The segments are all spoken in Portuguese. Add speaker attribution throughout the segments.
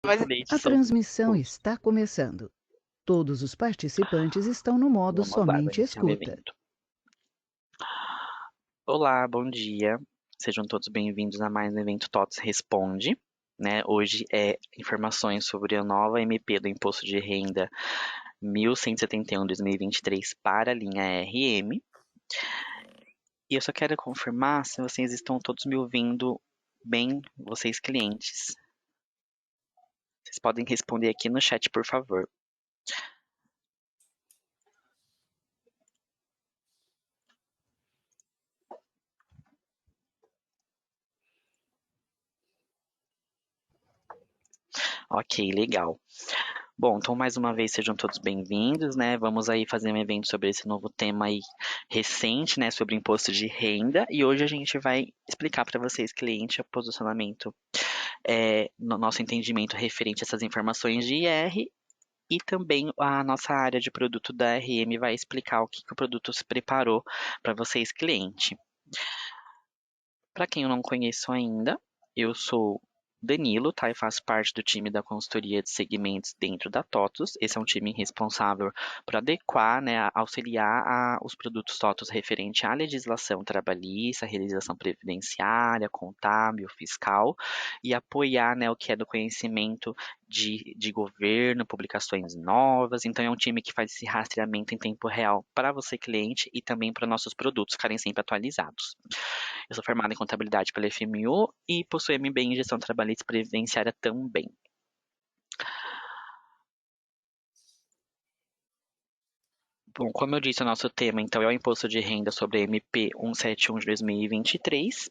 Speaker 1: Mas
Speaker 2: Leite
Speaker 3: A
Speaker 2: são
Speaker 3: transmissão
Speaker 2: poucos.
Speaker 3: está começando. Todos os participantes estão no modo
Speaker 2: Vamos lá, vou
Speaker 3: somente
Speaker 2: iniciar o
Speaker 3: escuta.
Speaker 2: evento. Olá, bom dia. Sejam todos bem-vindos a mais um evento TOTS Responde. Né? Hoje é informações sobre a nova MP do Imposto de Renda 1171/2023 para a linha RM. E eu só quero confirmar se vocês estão todos me ouvindo bem, vocês clientes. Vocês podem responder aqui no chat, por favor. Ok, legal. Bom, então mais uma vez sejam todos bem-vindos, né? Vamos aí fazer um evento sobre esse novo tema aí recente, né? Sobre imposto de renda. E hoje a gente vai explicar para vocês, cliente, o posicionamento, no nosso entendimento referente a essas informações de IR. E também a nossa área de produto da RM vai explicar o que o produto se preparou para vocês, cliente. Para quem eu não conheço ainda, eu sou Danilo, tá? E faço parte do time da consultoria de segmentos dentro da TOTUS. Esse é um time responsável por adequar, né, auxiliar os produtos TOTUS referente à legislação trabalhista, legislação previdenciária, contábil, fiscal e apoiar, né, o que é do conhecimento de governo, publicações novas. Então é um time que faz esse rastreamento em tempo real para você, cliente, e também para nossos produtos ficarem sempre atualizados. Eu sou formada em contabilidade pela FMU e possuo MBA em gestão trabalhista e previdenciária também. Bom, como eu disse, o nosso tema então é o imposto de renda sobre a MP 171 de 2023.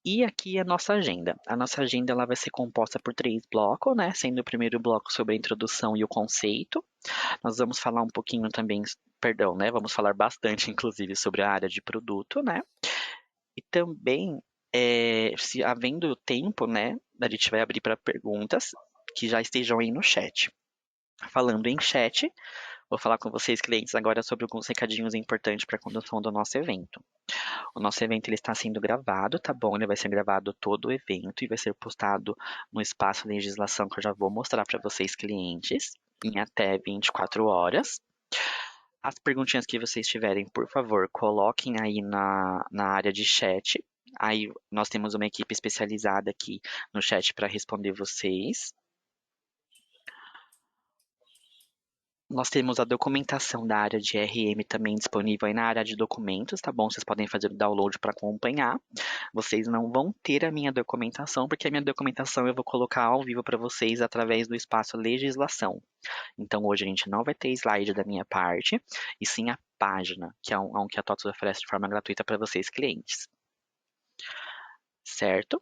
Speaker 2: E aqui é a nossa agenda. A nossa agenda ela vai ser composta por 3 blocos, né? Sendo o primeiro bloco sobre a introdução e o conceito. Nós vamos falar um pouquinho também, perdão, né? Vamos falar bastante, inclusive, sobre a área de produto, né? E também, se havendo tempo, né, a gente vai abrir para perguntas que já estejam aí no chat. Falando em chat, vou falar com vocês, clientes, agora sobre alguns recadinhos importantes para a condução do nosso evento. O nosso evento ele está sendo gravado, tá bom? Ele vai ser gravado todo o evento e vai ser postado no espaço legislação que eu já vou mostrar para vocês, clientes, em até 24 horas. As perguntinhas que vocês tiverem, por favor, coloquem aí na área de chat. Aí nós temos uma equipe especializada aqui no chat para responder vocês. Nós temos a documentação da área de RM também disponível aí na área de documentos, tá bom? Vocês podem fazer o download para acompanhar. Vocês não vão ter a minha documentação, porque a minha documentação eu vou colocar ao vivo para vocês através do espaço legislação. Então hoje a gente não vai ter slide da minha parte, e sim a página, que é um que a TOTS oferece de forma gratuita para vocês, clientes. Certo?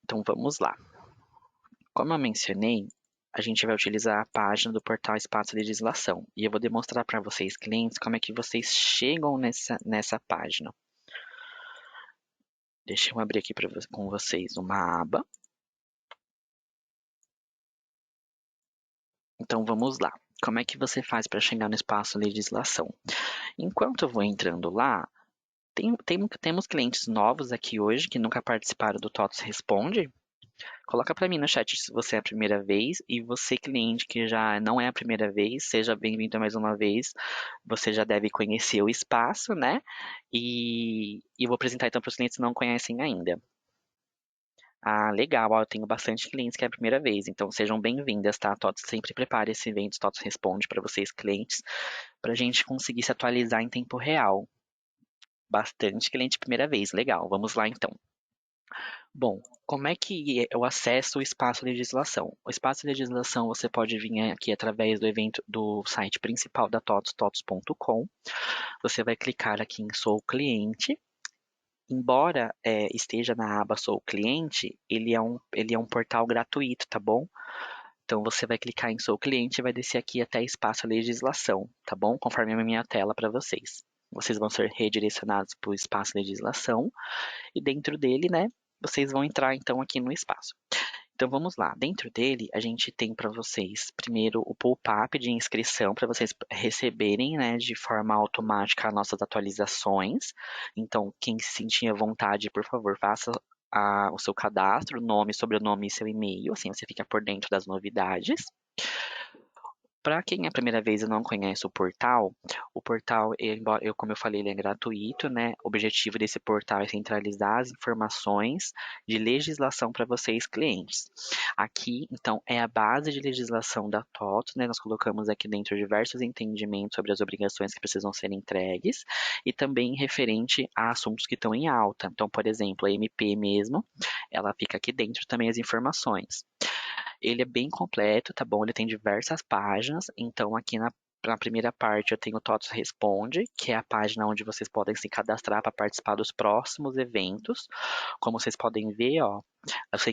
Speaker 2: Então vamos lá. Como eu mencionei, a gente vai utilizar a página do portal Espaço Legislação. E eu vou demonstrar para vocês, clientes, como é que vocês chegam nessa página. Deixa eu abrir aqui com vocês uma aba. Então vamos lá. Como é que você faz para chegar no Espaço Legislação? Enquanto eu vou entrando lá, temos clientes novos aqui hoje que nunca participaram do TOTS Responde. Coloca para mim no chat se você é a primeira vez, e você, cliente, que já não é a primeira vez, seja bem-vindo mais uma vez. Você já deve conhecer o espaço, né? E vou apresentar então para os clientes que não conhecem ainda. Ah, legal, ó, eu tenho bastante clientes que é a primeira vez, então sejam bem-vindas, tá? TOTS sempre prepara esse evento, TOTS Responde para vocês, clientes, para a gente conseguir se atualizar em tempo real. Bastante cliente primeira vez, legal. Vamos lá então. Bom, como é que eu acesso o espaço legislação? O espaço legislação você pode vir aqui através do evento do site principal da TOTS, totos.com. Você vai clicar aqui em Sou Cliente. Embora esteja na aba Sou Cliente, ele é um portal gratuito, tá bom? Então você vai clicar em Sou Cliente e vai descer aqui até Espaço Legislação, tá bom? Conforme a minha tela para vocês. Vocês vão ser redirecionados para o Espaço Legislação e dentro dele, né, vocês vão entrar então aqui no espaço. Então vamos lá, dentro dele a gente tem para vocês primeiro o pop-up de inscrição para vocês receberem, né, de forma automática as nossas atualizações. Então quem se sentir à vontade, por favor, faça o seu cadastro, nome, sobrenome e seu e-mail, assim você fica por dentro das novidades. Para quem é a primeira vez e não conhece o portal, embora como eu falei, ele é gratuito, né? O objetivo desse portal é centralizar as informações de legislação para vocês, clientes. Aqui, então, é a base de legislação da TOTS, né? Nós colocamos aqui dentro diversos entendimentos sobre as obrigações que precisam ser entregues e também referente a assuntos que estão em alta. Então, por exemplo, a MP mesmo, ela fica aqui dentro também as informações. Ele é bem completo, tá bom? Ele tem diversas páginas. Então, aqui na primeira parte eu tenho o TOTS Responde, que é a página onde vocês podem se cadastrar para participar dos próximos eventos. Como vocês podem ver, ó, eu sei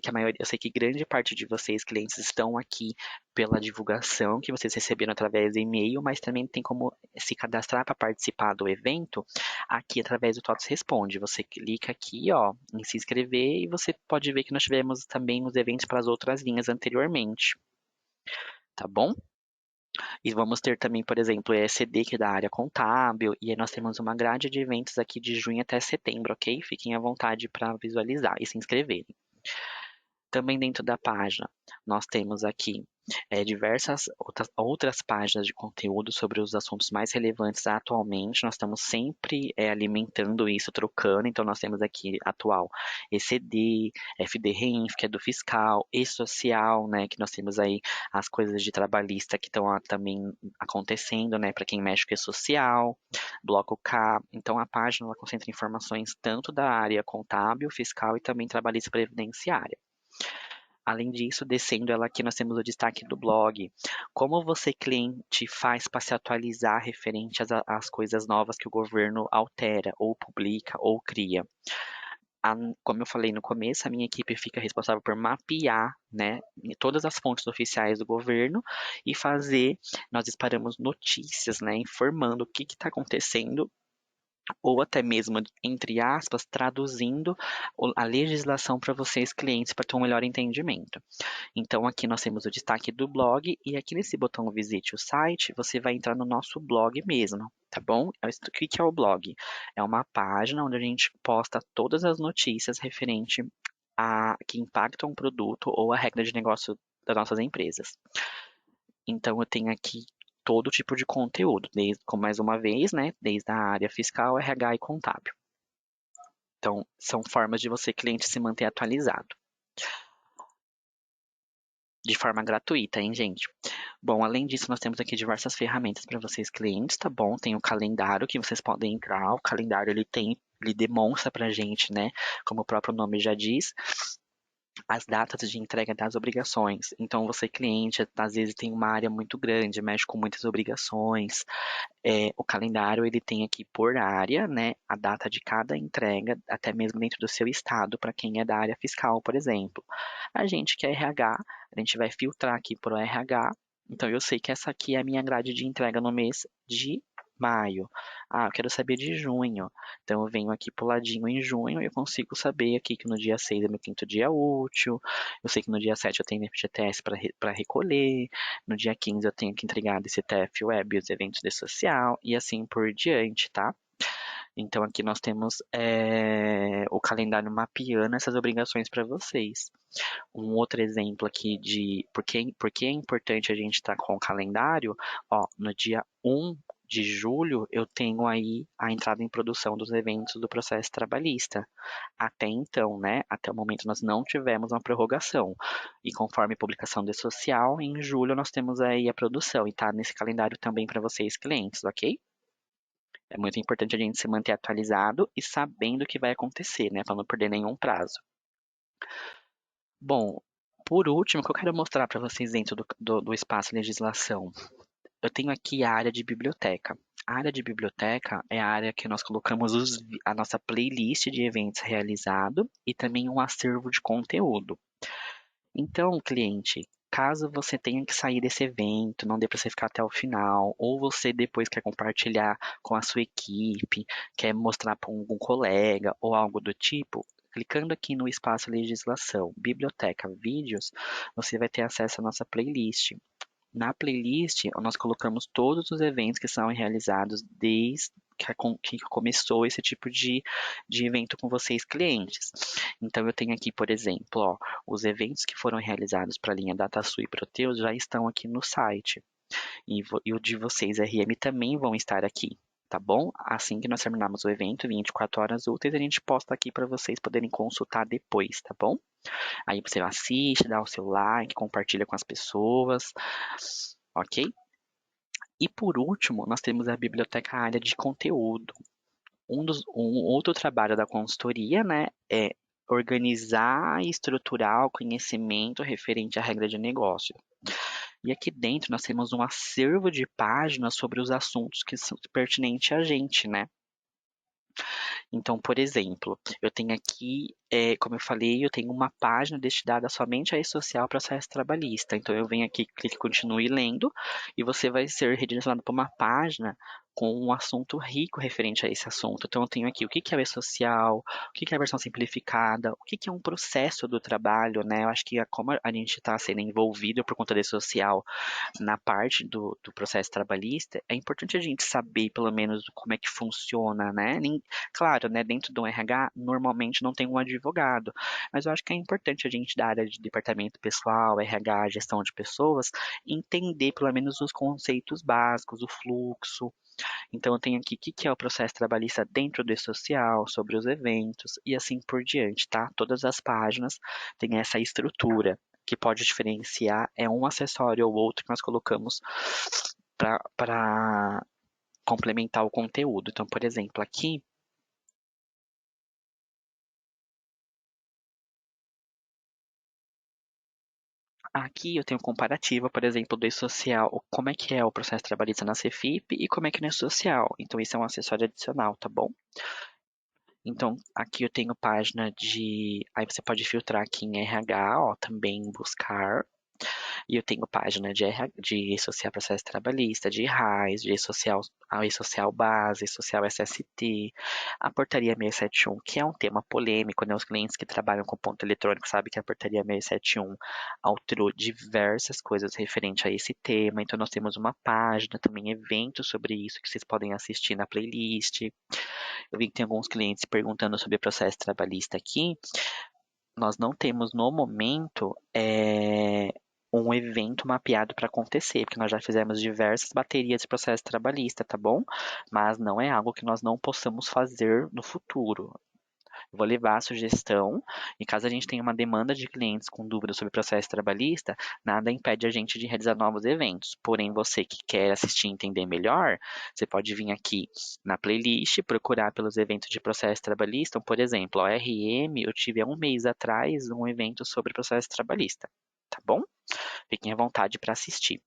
Speaker 2: que grande parte de vocês, clientes, estão aqui pela divulgação que vocês receberam através de e-mail, mas também tem como se cadastrar para participar do evento aqui através do TOTS Responde. Você clica aqui, ó, em se inscrever e você pode ver que nós tivemos também os eventos para as outras linhas anteriormente, tá bom? E vamos ter também, por exemplo, o ESD, que é da área contábil, e aí nós temos uma grade de eventos aqui de junho até setembro, ok? Fiquem à vontade para visualizar e se inscreverem. Também dentro da página, nós temos aqui diversas outras páginas de conteúdo sobre os assuntos mais relevantes atualmente. Nós estamos sempre alimentando isso, trocando. Então, nós temos aqui atual ECD, FD-REINF, que é do fiscal, e social, né? Que nós temos aí as coisas de trabalhista que estão também acontecendo, né? Para quem mexe com e-social, bloco K. Então, a página ela concentra informações tanto da área contábil, fiscal e também trabalhista previdenciária. Além disso, descendo ela aqui, nós temos o destaque do blog. Como você, cliente, faz para se atualizar referente às coisas novas que o governo altera, ou publica, ou cria? Como eu falei no começo, a minha equipe fica responsável por mapear, né, todas as fontes oficiais do governo e nós disparamos notícias, né, informando o que está acontecendo ou até mesmo, entre aspas, traduzindo a legislação para vocês, clientes, para ter um melhor entendimento. Então, aqui nós temos o destaque do blog, e aqui nesse botão Visite o site, você vai entrar no nosso blog mesmo, tá bom? O que é o blog? É uma página onde a gente posta todas as notícias referente a que impactam o produto ou a regra de negócio das nossas empresas. Então, eu tenho aqui todo tipo de conteúdo, como mais uma vez, né, desde a área fiscal, RH e contábil. Então, são formas de você, cliente, se manter atualizado. De forma gratuita, hein, gente? Bom, além disso, nós temos aqui diversas ferramentas para vocês, clientes, tá bom? Tem o calendário que vocês podem entrar. O calendário, ele demonstra pra gente, né, como o próprio nome já diz, as datas de entrega das obrigações. Então, você, cliente, às vezes tem uma área muito grande, mexe com muitas obrigações. O calendário, ele tem aqui por área, né, a data de cada entrega, até mesmo dentro do seu estado, para quem é da área fiscal, por exemplo. A gente que é RH, a gente vai filtrar aqui por RH. Então, eu sei que essa aqui é a minha grade de entrega no mês de maio. Ah, eu quero saber de junho. Então, eu venho aqui puladinho em junho e eu consigo saber aqui que no dia 6 é meu quinto dia útil. Eu sei que no dia 7 eu tenho FGTS para recolher. No dia 15 eu tenho que entregar desse TF Web e os eventos de social e assim por diante, tá? Então aqui nós temos o calendário mapeando essas obrigações para vocês. Um outro exemplo aqui de por que é importante a gente estar com o calendário, ó, no dia 1 de julho eu tenho aí a entrada em produção dos eventos do processo trabalhista. Até então, né? Até o momento nós não tivemos uma prorrogação. E conforme publicação de social, em julho nós temos aí a produção e tá nesse calendário também para vocês, clientes, ok? É muito importante a gente se manter atualizado e sabendo o que vai acontecer, né? Para não perder nenhum prazo. Bom, por último, o que eu quero mostrar para vocês dentro do espaço legislação, eu tenho aqui a área de biblioteca. A área de biblioteca é a área que nós colocamos a nossa playlist de eventos realizado e também um acervo de conteúdo. Então, cliente, caso você tenha que sair desse evento, não dê para você ficar até o final, ou você depois quer compartilhar com a sua equipe, quer mostrar para algum colega ou algo do tipo, clicando aqui no espaço legislação, biblioteca, vídeos, você vai ter acesso à nossa playlist. Na playlist, nós colocamos todos os eventos que são realizados desde que começou esse tipo de evento com vocês, clientes. Então, eu tenho aqui, por exemplo, ó, os eventos que foram realizados para a linha DataSul e Proteus já estão aqui no site. E o de vocês, RM, também vão estar aqui, tá bom? Assim que nós terminarmos o evento, 24 horas úteis, a gente posta aqui para vocês poderem consultar depois, tá bom? Aí você assiste, dá o seu like, compartilha com as pessoas, ok? E por último, nós temos a biblioteca área de conteúdo. Um outro trabalho da consultoria, né, é organizar e estruturar o conhecimento referente à regra de negócio. E aqui dentro nós temos um acervo de páginas sobre os assuntos que são pertinentes a gente, né? Então, por exemplo, eu tenho aqui, como eu falei, eu tenho uma página destinada somente a e-social processo trabalhista. Então, eu venho aqui, clique continue lendo, e você vai ser redirecionado para uma página com um assunto rico referente a esse assunto. Então, eu tenho aqui o que que é o e-social, o que que é a versão simplificada, o que que é um processo do trabalho, né? Eu acho que como a gente está sendo envolvido por conta do social na parte do processo trabalhista, é importante a gente saber pelo menos como é que funciona, né? Claro, né, dentro do RH, normalmente não tem um advogado, mas eu acho que é importante a gente da área de departamento pessoal, RH, gestão de pessoas, entender pelo menos os conceitos básicos, o fluxo. Então, eu tenho aqui o que que é o processo trabalhista dentro do social, sobre os eventos e assim por diante, tá? Todas as páginas têm essa estrutura que pode diferenciar é um acessório ou outro que nós colocamos para complementar o conteúdo. Então, por exemplo, aqui eu tenho comparativa, por exemplo, do e-social, como é que é o processo trabalhista na Cefip e como é que é no e-social. Então, isso é um acessório adicional, tá bom? Então, aqui eu tenho página de. Aí você pode filtrar aqui em RH, ó, também buscar. E eu tenho página de, RH, de social processo trabalhista, de RAIS, de social, a e-social base, social SST, a portaria 671, que é um tema polêmico, né? Os clientes que trabalham com ponto eletrônico sabem que a portaria 671 alterou diversas coisas referente a esse tema. Então, nós temos uma página, também eventos sobre isso que vocês podem assistir na playlist. Eu vi que tem alguns clientes perguntando sobre o processo trabalhista aqui. Nós não temos no momento um evento mapeado para acontecer, porque nós já fizemos diversas baterias de processo trabalhista, tá bom? Mas não é algo que nós não possamos fazer no futuro. Vou levar a sugestão, e caso a gente tenha uma demanda de clientes com dúvidas sobre o processo trabalhista, nada impede a gente de realizar novos eventos. Porém, você que quer assistir e entender melhor, você pode vir aqui na playlist, procurar pelos eventos de processo trabalhista. Então, por exemplo, a RM, eu tive há um mês atrás um evento sobre processo trabalhista, tá bom? Fiquem à vontade para assistir.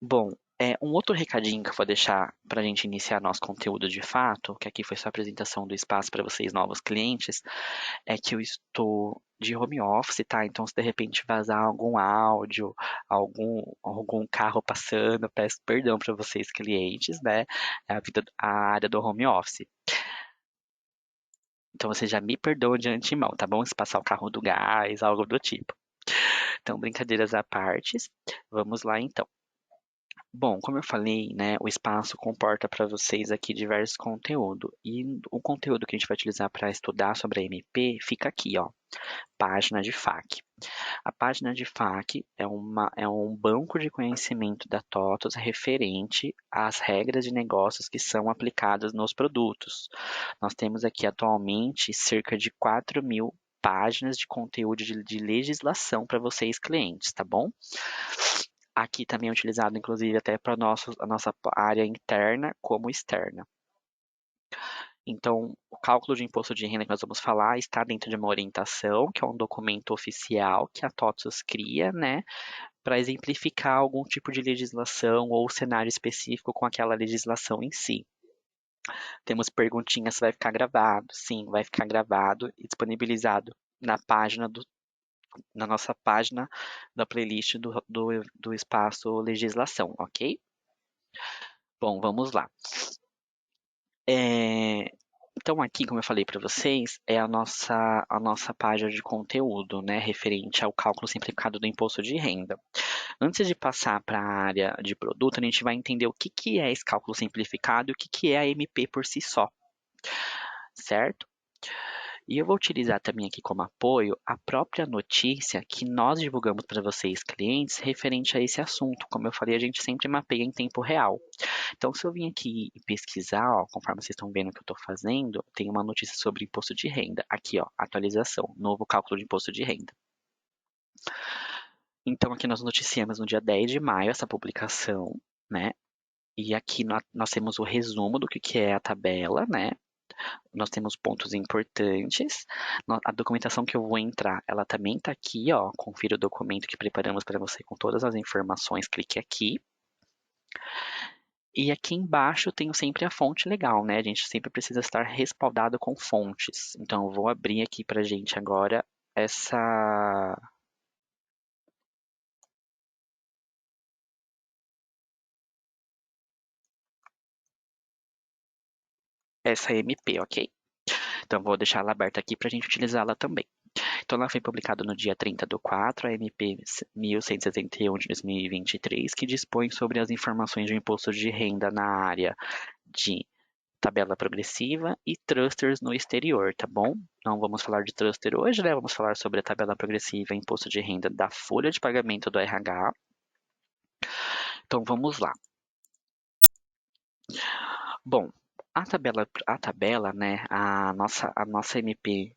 Speaker 2: Bom, um outro recadinho que eu vou deixar para a gente iniciar nosso conteúdo de fato, que aqui foi só a apresentação do espaço para vocês, novos clientes, é que eu estou de home office, tá? Então, se de repente vazar algum áudio, algum carro passando, eu peço perdão para vocês, clientes, né? É a área do home office. Então, você já me perdoa de antemão, tá bom? Se passar o carro do gás, algo do tipo. Então, brincadeiras à parte, vamos lá então. Bom, como eu falei, né, o espaço comporta para vocês aqui diversos conteúdos. E o conteúdo que a gente vai utilizar para estudar sobre a MP fica aqui, ó, página de FAQ. A página de FAQ é um banco de conhecimento da TOTOS referente às regras de negócios que são aplicadas nos produtos. Nós temos aqui atualmente cerca de 4.000 páginas de conteúdo de legislação para vocês, clientes, tá bom? Aqui também é utilizado, inclusive, até para a nossa área interna como externa. Então, o cálculo de imposto de renda que nós vamos falar está dentro de uma orientação, que é um documento oficial que a TOTSUS cria, né, para exemplificar algum tipo de legislação ou cenário específico com aquela legislação em si. Temos perguntinhas, vai ficar gravado? Sim, vai ficar gravado e disponibilizado na página na nossa página da playlist do espaço legislação, ok? Bom, vamos lá. É, Então aqui, como eu falei para vocês, é a nossa página de conteúdo, né, referente ao cálculo simplificado do imposto de renda. Antes de passar para a área de produto, a gente vai entender o que que é esse cálculo simplificado e o que que é a MP por si só, certo? E eu vou utilizar também aqui como apoio a própria notícia que nós divulgamos para vocês, clientes, referente a esse assunto. Como eu falei, a gente sempre mapeia em tempo real. Então, se eu vim aqui e pesquisar, ó, conforme vocês estão vendo o que eu estou fazendo, tem uma notícia sobre imposto de renda. Aqui, ó, atualização, novo cálculo de imposto de renda. Então, aqui nós noticiamos no dia 10 de maio essa publicação, né? E aqui nós temos o resumo do que é a tabela, né? Nós temos pontos importantes. A documentação que eu vou entrar, ela também está aqui, ó. Confira o documento que preparamos para você com todas as informações. Clique aqui. E aqui embaixo eu tenho sempre a fonte legal, né? A gente sempre precisa estar respaldado com fontes. Então eu vou abrir aqui para a gente agora essa essa MP, ok? Então eu vou deixar ela aberta aqui para a gente utilizá-la também. Então ela foi publicada no dia 30 do 4, a MP 1161 de 2023, que dispõe sobre as informações de imposto de renda na área de tabela progressiva e thrusters no exterior, tá bom? Não vamos falar de thruster hoje, né? Vamos falar sobre a tabela progressiva e imposto de renda da folha de pagamento do RH. Então vamos lá. Bom, a tabela, né? A nossa MP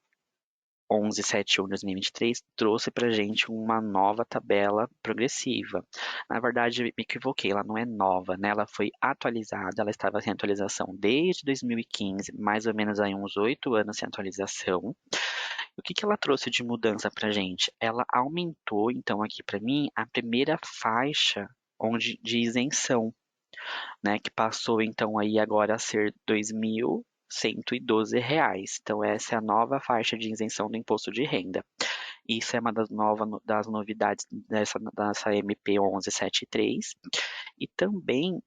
Speaker 2: 1171 de 2023 trouxe para gente uma nova tabela progressiva. Na verdade, me equivoquei, ela não é nova, né? Ela foi atualizada, ela estava em atualização desde 2015, mais ou menos aí uns 8 anos sem atualização. O que que ela trouxe de mudança para gente? Ela aumentou, então, aqui para mim, a primeira faixa de isenção, né? Que passou, então, aí agora a ser R$ 2.112. Então, essa é a nova faixa de isenção do imposto de renda. Isso é uma das novidades dessa MP 1173. E também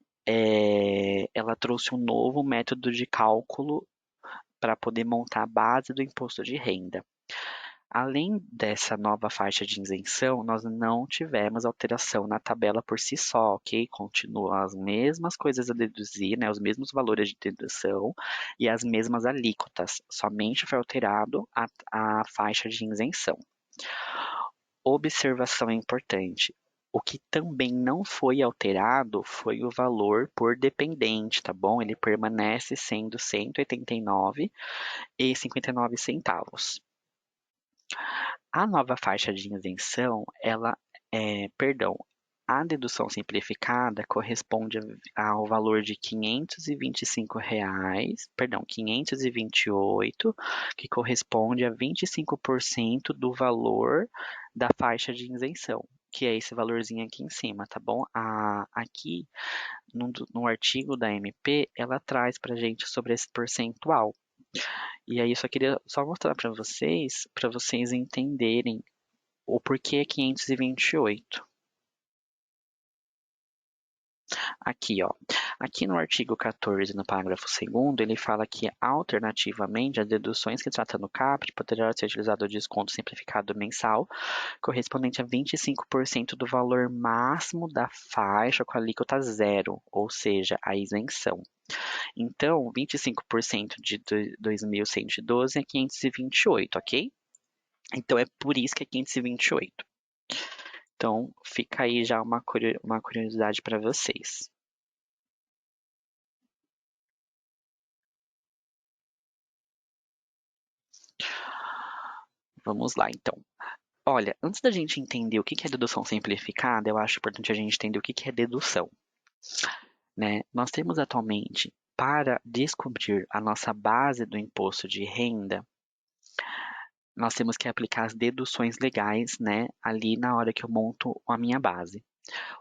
Speaker 2: ela trouxe um novo método de cálculo para poder montar a base do imposto de renda. Além dessa nova faixa de isenção, nós não tivemos alteração na tabela por si só, ok? Continuam as mesmas coisas a deduzir, né? Os mesmos valores de dedução e as mesmas alíquotas. Somente foi alterado a faixa de isenção. Observação importante. O que também não foi alterado foi o valor por dependente, tá bom? Ele permanece sendo R$ 189,59. A nova faixa de isenção, perdão, a dedução simplificada corresponde ao valor de R$ 525, perdão, 528, que corresponde a 25% do valor da faixa de isenção, que é esse valorzinho aqui em cima, tá bom? Aqui, no artigo da MP, ela traz pra gente sobre esse percentual. E aí eu só queria mostrar para vocês entenderem o porquê 528. Aqui, ó. Aqui no artigo 14, no parágrafo 2º, ele fala que, alternativamente, as deduções que trata no CAPT poderá ser utilizado o desconto simplificado mensal, correspondente a 25% do valor máximo da faixa com alíquota zero, ou seja, a isenção. Então, 25% de 2.112 é 528, ok? Então, é por isso que é 528. Então, fica aí já uma curiosidade para vocês. Vamos lá, então. Olha, antes da gente entender o que é dedução simplificada, eu acho importante a gente entender o que é dedução, né? Nós temos atualmente, para descobrir a nossa base do imposto de renda, nós temos que aplicar as deduções legais, né, ali na hora que eu monto a minha base.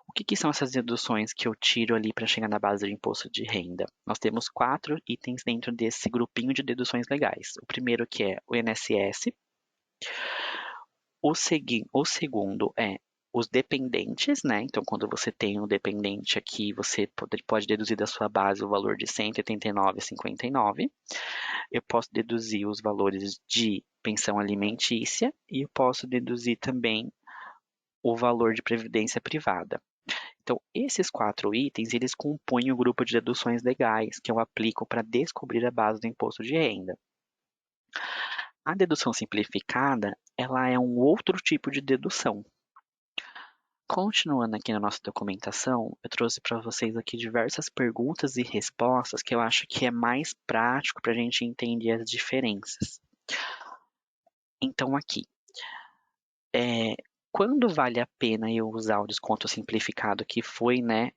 Speaker 2: O que são essas deduções que eu tiro ali para chegar na base do imposto de renda? Nós temos 4 itens dentro desse grupinho de deduções legais. O primeiro que é o INSS, o segundo é os dependentes, né? Então, quando você tem um dependente aqui, você pode deduzir da sua base o valor de R$ 189,59. Eu posso deduzir os valores de pensão alimentícia e eu posso deduzir também o valor de previdência privada. Então, esses 4 itens, eles compõem o grupo de deduções legais que eu aplico para descobrir a base do imposto de renda. A dedução simplificada, ela é um outro tipo de dedução. Continuando aqui na nossa documentação, eu trouxe para vocês aqui diversas perguntas e respostas que eu acho que é mais prático para a gente entender as diferenças. Então, aqui, é, quando vale a pena eu usar o desconto simplificado que foi, né,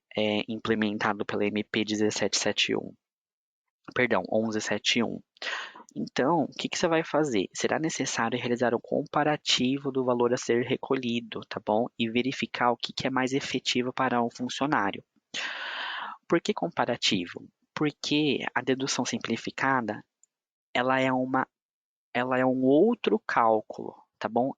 Speaker 2: implementado pela MP 1771? Perdão, 1171. Então, o que que você vai fazer? Será necessário realizar um comparativo do valor a ser recolhido, tá bom? E verificar o que que é mais efetivo para o funcionário. Por que comparativo? Porque a dedução simplificada, ela é uma, ela é um outro cálculo, tá bom?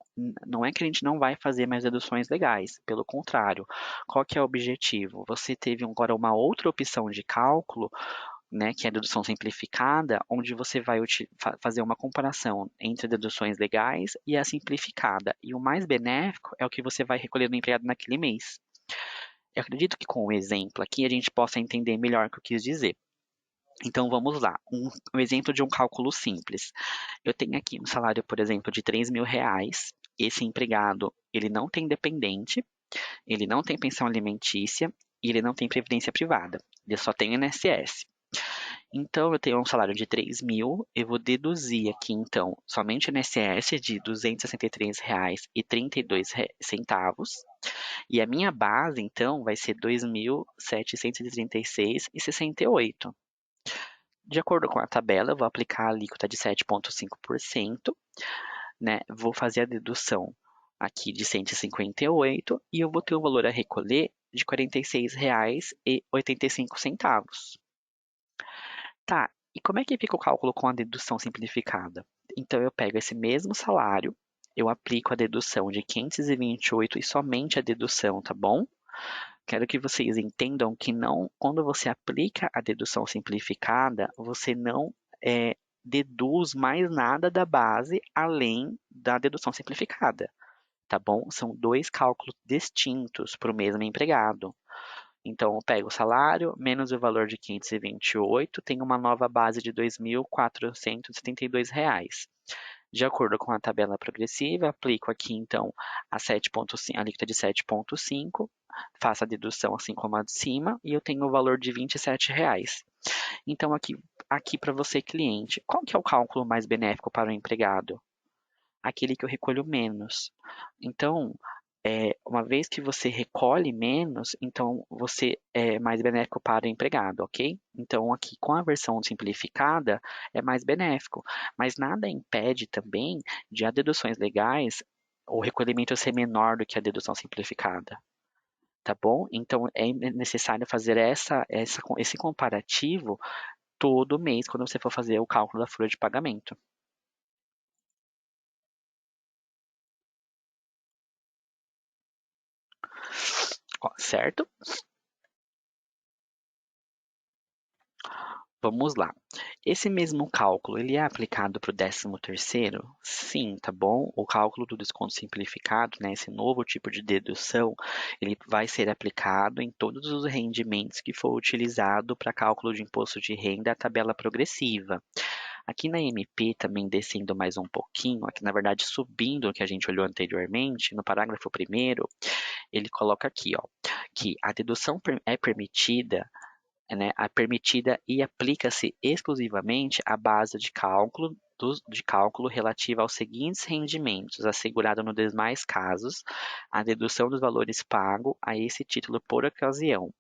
Speaker 2: Não é que a gente não vai fazer mais deduções legais, pelo contrário. Qual que é o objetivo? Você teve agora uma outra opção de cálculo, né, que é a dedução simplificada, onde você vai fazer uma comparação entre deduções legais e a simplificada. E o mais benéfico é o que você vai recolher do empregado naquele mês. Eu acredito que com o exemplo aqui a gente possa entender melhor o que eu quis dizer. Então vamos lá, um exemplo de um cálculo simples. Eu tenho aqui um salário, por exemplo, de R$ 3.000. Esse empregado, ele não tem dependente, ele não tem pensão alimentícia e ele não tem previdência privada. Ele só tem INSS. Então, eu tenho um salário de 3.000, eu vou deduzir aqui, então, somente o INSS de R$ 263,32. E a minha base, então, vai ser 2.736,68. De acordo com a tabela, eu vou aplicar a alíquota de 7,5%, né? Vou fazer a dedução aqui de 158 e eu vou ter o valor a recolher de R$ 46,85. Tá, e como é que fica o cálculo com a dedução simplificada? Então, eu pego esse mesmo salário, eu aplico a dedução de 528 e somente a dedução, tá bom? Quero que vocês entendam que não, quando você aplica a dedução simplificada, você não deduz mais nada da base além da dedução simplificada, tá bom? São dois cálculos distintos para o mesmo empregado. Então, eu pego o salário menos o valor de 528, tenho uma nova base de R$ 2.472. De acordo com a tabela progressiva, aplico aqui então a alíquota de 7,5, faço a dedução assim como a de cima e eu tenho o valor de R$ 27. Então, aqui para você, cliente, qual que é o cálculo mais benéfico para o empregado? Aquele que eu recolho menos. Então, uma vez que você recolhe menos, então você é mais benéfico para o empregado, ok? Então, aqui com a versão simplificada, é mais benéfico. Mas nada impede também de a deduções legais o recolhimento ser menor do que a dedução simplificada. Tá bom? Então é necessário fazer esse comparativo todo mês quando você for fazer o cálculo da folha de pagamento. Ó, certo? Vamos lá. Esse mesmo cálculo, ele é aplicado para o 13º? Sim, tá bom? O cálculo do desconto simplificado, né, esse novo tipo de dedução, ele vai ser aplicado em todos os rendimentos que for utilizado para cálculo de imposto de renda, a tabela progressiva. Aqui na MP, também descendo mais um pouquinho, aqui na verdade subindo o que a gente olhou anteriormente, no parágrafo 1º, ele coloca aqui, ó, que a dedução é permitida, né, e aplica-se exclusivamente à base de cálculo relativa aos seguintes rendimentos, assegurado nos demais casos, a dedução dos valores pagos a esse título por ocasião.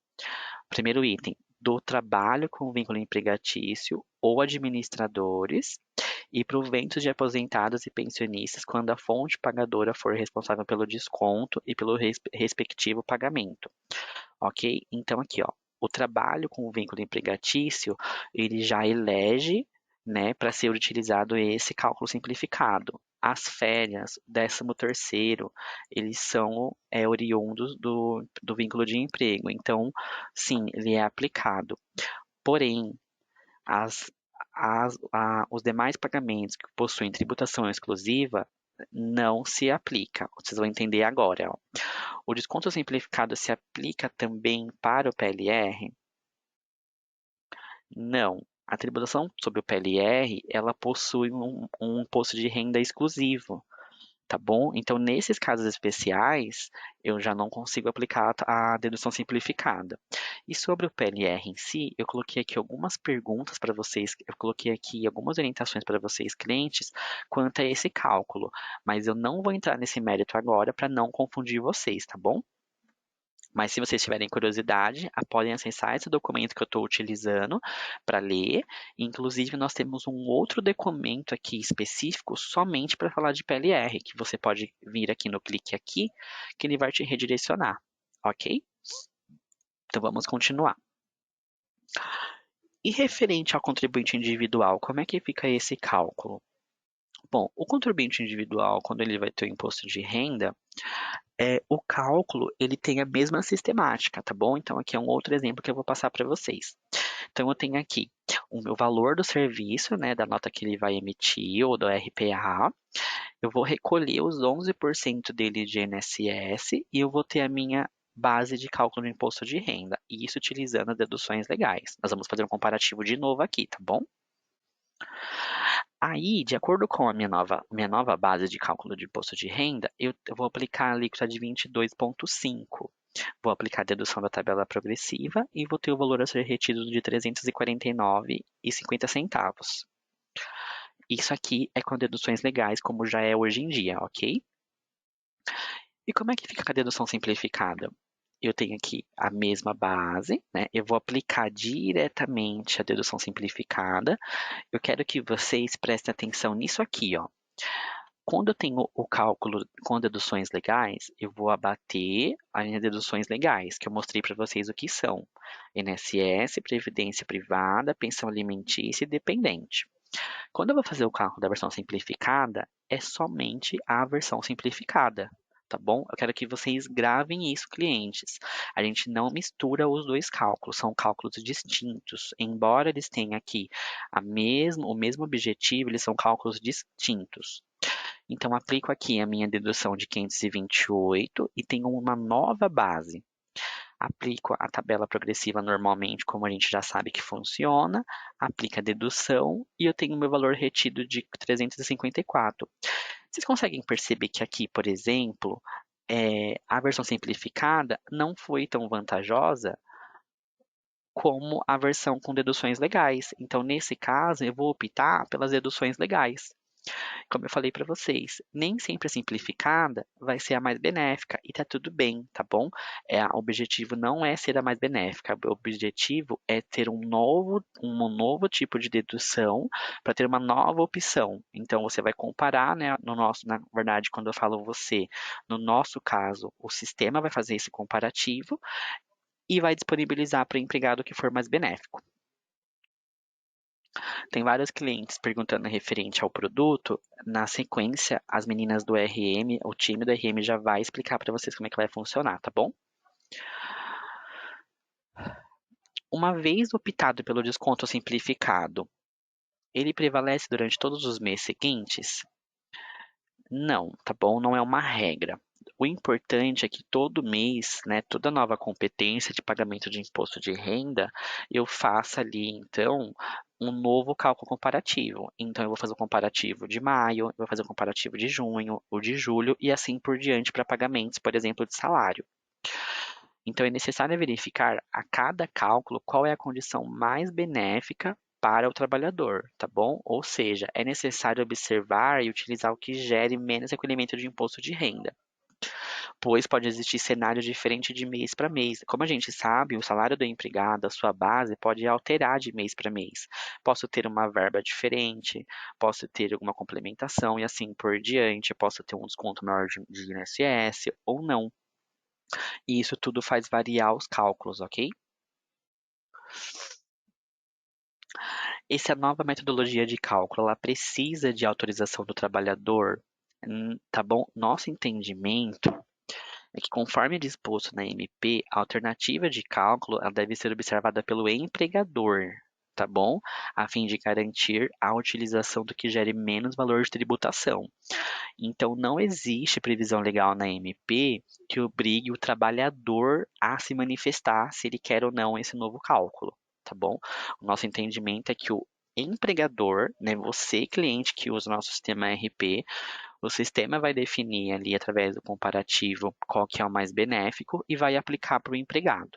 Speaker 2: Primeiro item, do trabalho com vínculo empregatício ou administradores e proventos de aposentados e pensionistas quando a fonte pagadora for responsável pelo desconto e pelo respectivo pagamento. Ok? Então aqui, ó, o trabalho com o vínculo empregatício, ele já elege né, para ser utilizado esse cálculo simplificado. As férias, 13º, eles são oriundos do vínculo de emprego. Então, sim, ele é aplicado. Porém, as, os demais pagamentos que possuem tributação exclusiva não se aplica. Vocês vão entender agora. Ó. O desconto simplificado se aplica também para o PLR? Não. A tributação sobre o PLR, ela possui um imposto de renda exclusivo, tá bom? Então, nesses casos especiais, eu já não consigo aplicar a dedução simplificada. E sobre o PLR em si, eu coloquei aqui algumas perguntas para vocês, eu coloquei aqui algumas orientações para vocês, clientes, quanto a esse cálculo, mas eu não vou entrar nesse mérito agora para não confundir vocês, tá bom? Mas se vocês tiverem curiosidade, podem acessar esse documento que eu estou utilizando para ler. Inclusive, nós temos um outro documento aqui específico somente para falar de PLR, que você pode vir aqui no clique aqui, que ele vai te redirecionar, ok? Então vamos continuar. E referente ao contribuinte individual, como é que fica esse cálculo? Bom, o contribuinte individual, quando ele vai ter o imposto de renda, o cálculo ele tem a mesma sistemática, tá bom? Então aqui é um outro exemplo que eu vou passar para vocês. Então eu tenho aqui o meu valor do serviço, né, da nota que ele vai emitir ou do RPA. Eu vou recolher os 11% dele de INSS e eu vou ter a minha base de cálculo do imposto de renda, e isso utilizando as deduções legais. Nós vamos fazer um comparativo de novo aqui, tá bom? Aí, de acordo com a minha nova base de cálculo de imposto de renda, eu vou aplicar a alíquota de 22,5. Vou aplicar a dedução da tabela progressiva e vou ter o valor a ser retido de R$ 349,50. Isso aqui é com deduções legais, como já é hoje em dia, ok? E como é que fica com a dedução simplificada? Eu tenho aqui a mesma base, né? Eu vou aplicar diretamente a dedução simplificada. Eu quero que vocês prestem atenção nisso aqui, ó. Quando eu tenho o cálculo com deduções legais, eu vou abater as minhas deduções legais, que eu mostrei para vocês o que são: INSS, Previdência Privada, Pensão Alimentícia e Dependente. Quando eu vou fazer o cálculo da versão simplificada, é somente a versão simplificada, tá bom? Eu quero que vocês gravem isso, clientes. A gente não mistura os dois cálculos, são cálculos distintos. Embora eles tenham aqui o mesmo objetivo, eles são cálculos distintos. Então, aplico aqui a minha dedução de 528 e tenho uma nova base. Aplico a tabela progressiva normalmente, como a gente já sabe que funciona, aplica a dedução e eu tenho meu valor retido de 354. Vocês conseguem perceber que aqui, por exemplo, a versão simplificada não foi tão vantajosa como a versão com deduções legais. Então, nesse caso, eu vou optar pelas deduções legais. Como eu falei para vocês, nem sempre a simplificada vai ser a mais benéfica e tá tudo bem, tá bom? O objetivo não é ser a mais benéfica, o objetivo é ter um novo tipo de dedução para ter uma nova opção. Então você vai comparar, né, na verdade, quando eu falo você, no nosso caso, o sistema vai fazer esse comparativo e vai disponibilizar para o empregado que for mais benéfico. Tem vários clientes perguntando referente ao produto. Na sequência, as meninas do RM, o time do RM já vai explicar para vocês como é que vai funcionar, tá bom? Uma vez optado pelo desconto simplificado, ele prevalece durante todos os meses seguintes? Não, tá bom? Não é uma regra. O importante é que todo mês, né, toda nova competência de pagamento de imposto de renda, eu faça ali, então, um novo cálculo comparativo. Então, eu vou fazer o comparativo de maio, eu vou fazer o comparativo de junho, o de julho e assim por diante para pagamentos, por exemplo, de salário. Então, é necessário verificar a cada cálculo qual é a condição mais benéfica para o trabalhador, tá bom? Ou seja, é necessário observar e utilizar o que gere menos recolhimento de imposto de renda, pois pode existir cenário diferente de mês para mês. Como a gente sabe, o salário do empregado, a sua base, pode alterar de mês para mês. Posso ter uma verba diferente, posso ter alguma complementação e assim por diante. Posso ter um desconto maior de INSS ou não. E isso tudo faz variar os cálculos, ok? Essa nova metodologia de cálculo, ela precisa de autorização do trabalhador, tá bom? Nosso entendimento é que, conforme disposto na MP, a alternativa de cálculo ela deve ser observada pelo empregador, tá bom? A fim de garantir a utilização do que gere menos valor de tributação. Então, não existe previsão legal na MP que obrigue o trabalhador a se manifestar se ele quer ou não esse novo cálculo, tá bom? O nosso entendimento é que o empregador, né, você cliente que usa o nosso sistema RP, o sistema vai definir ali através do comparativo qual que é o mais benéfico e vai aplicar para o empregado.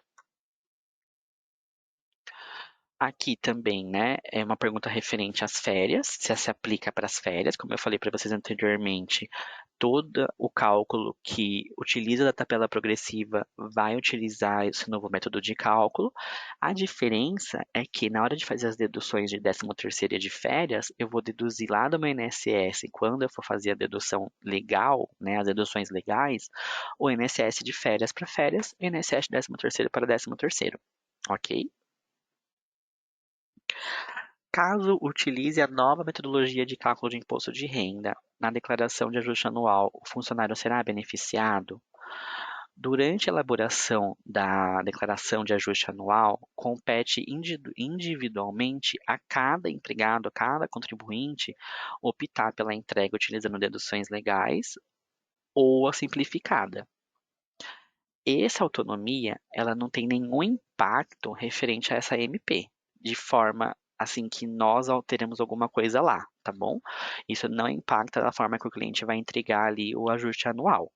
Speaker 2: Aqui também, né, é uma pergunta referente às férias, se aplica para as férias, como eu falei para vocês anteriormente, todo o cálculo que utiliza da tabela progressiva vai utilizar esse novo método de cálculo. A diferença é que na hora de fazer as deduções de 13º e de férias, eu vou deduzir lá do meu INSS, quando eu for fazer a dedução legal, né, as deduções legais, o INSS de férias para férias e o INSS de 13º para 13º, ok? Caso utilize a nova metodologia de cálculo de imposto de renda na declaração de ajuste anual, o funcionário será beneficiado? Durante a elaboração da declaração de ajuste anual, compete individualmente a cada empregado, a cada contribuinte, optar pela entrega utilizando deduções legais ou a simplificada. Essa autonomia, ela não tem nenhum impacto referente a essa MP, de forma assim que nós alteremos alguma coisa lá, tá bom? Isso não impacta da forma que o cliente vai entregar ali o ajuste anual.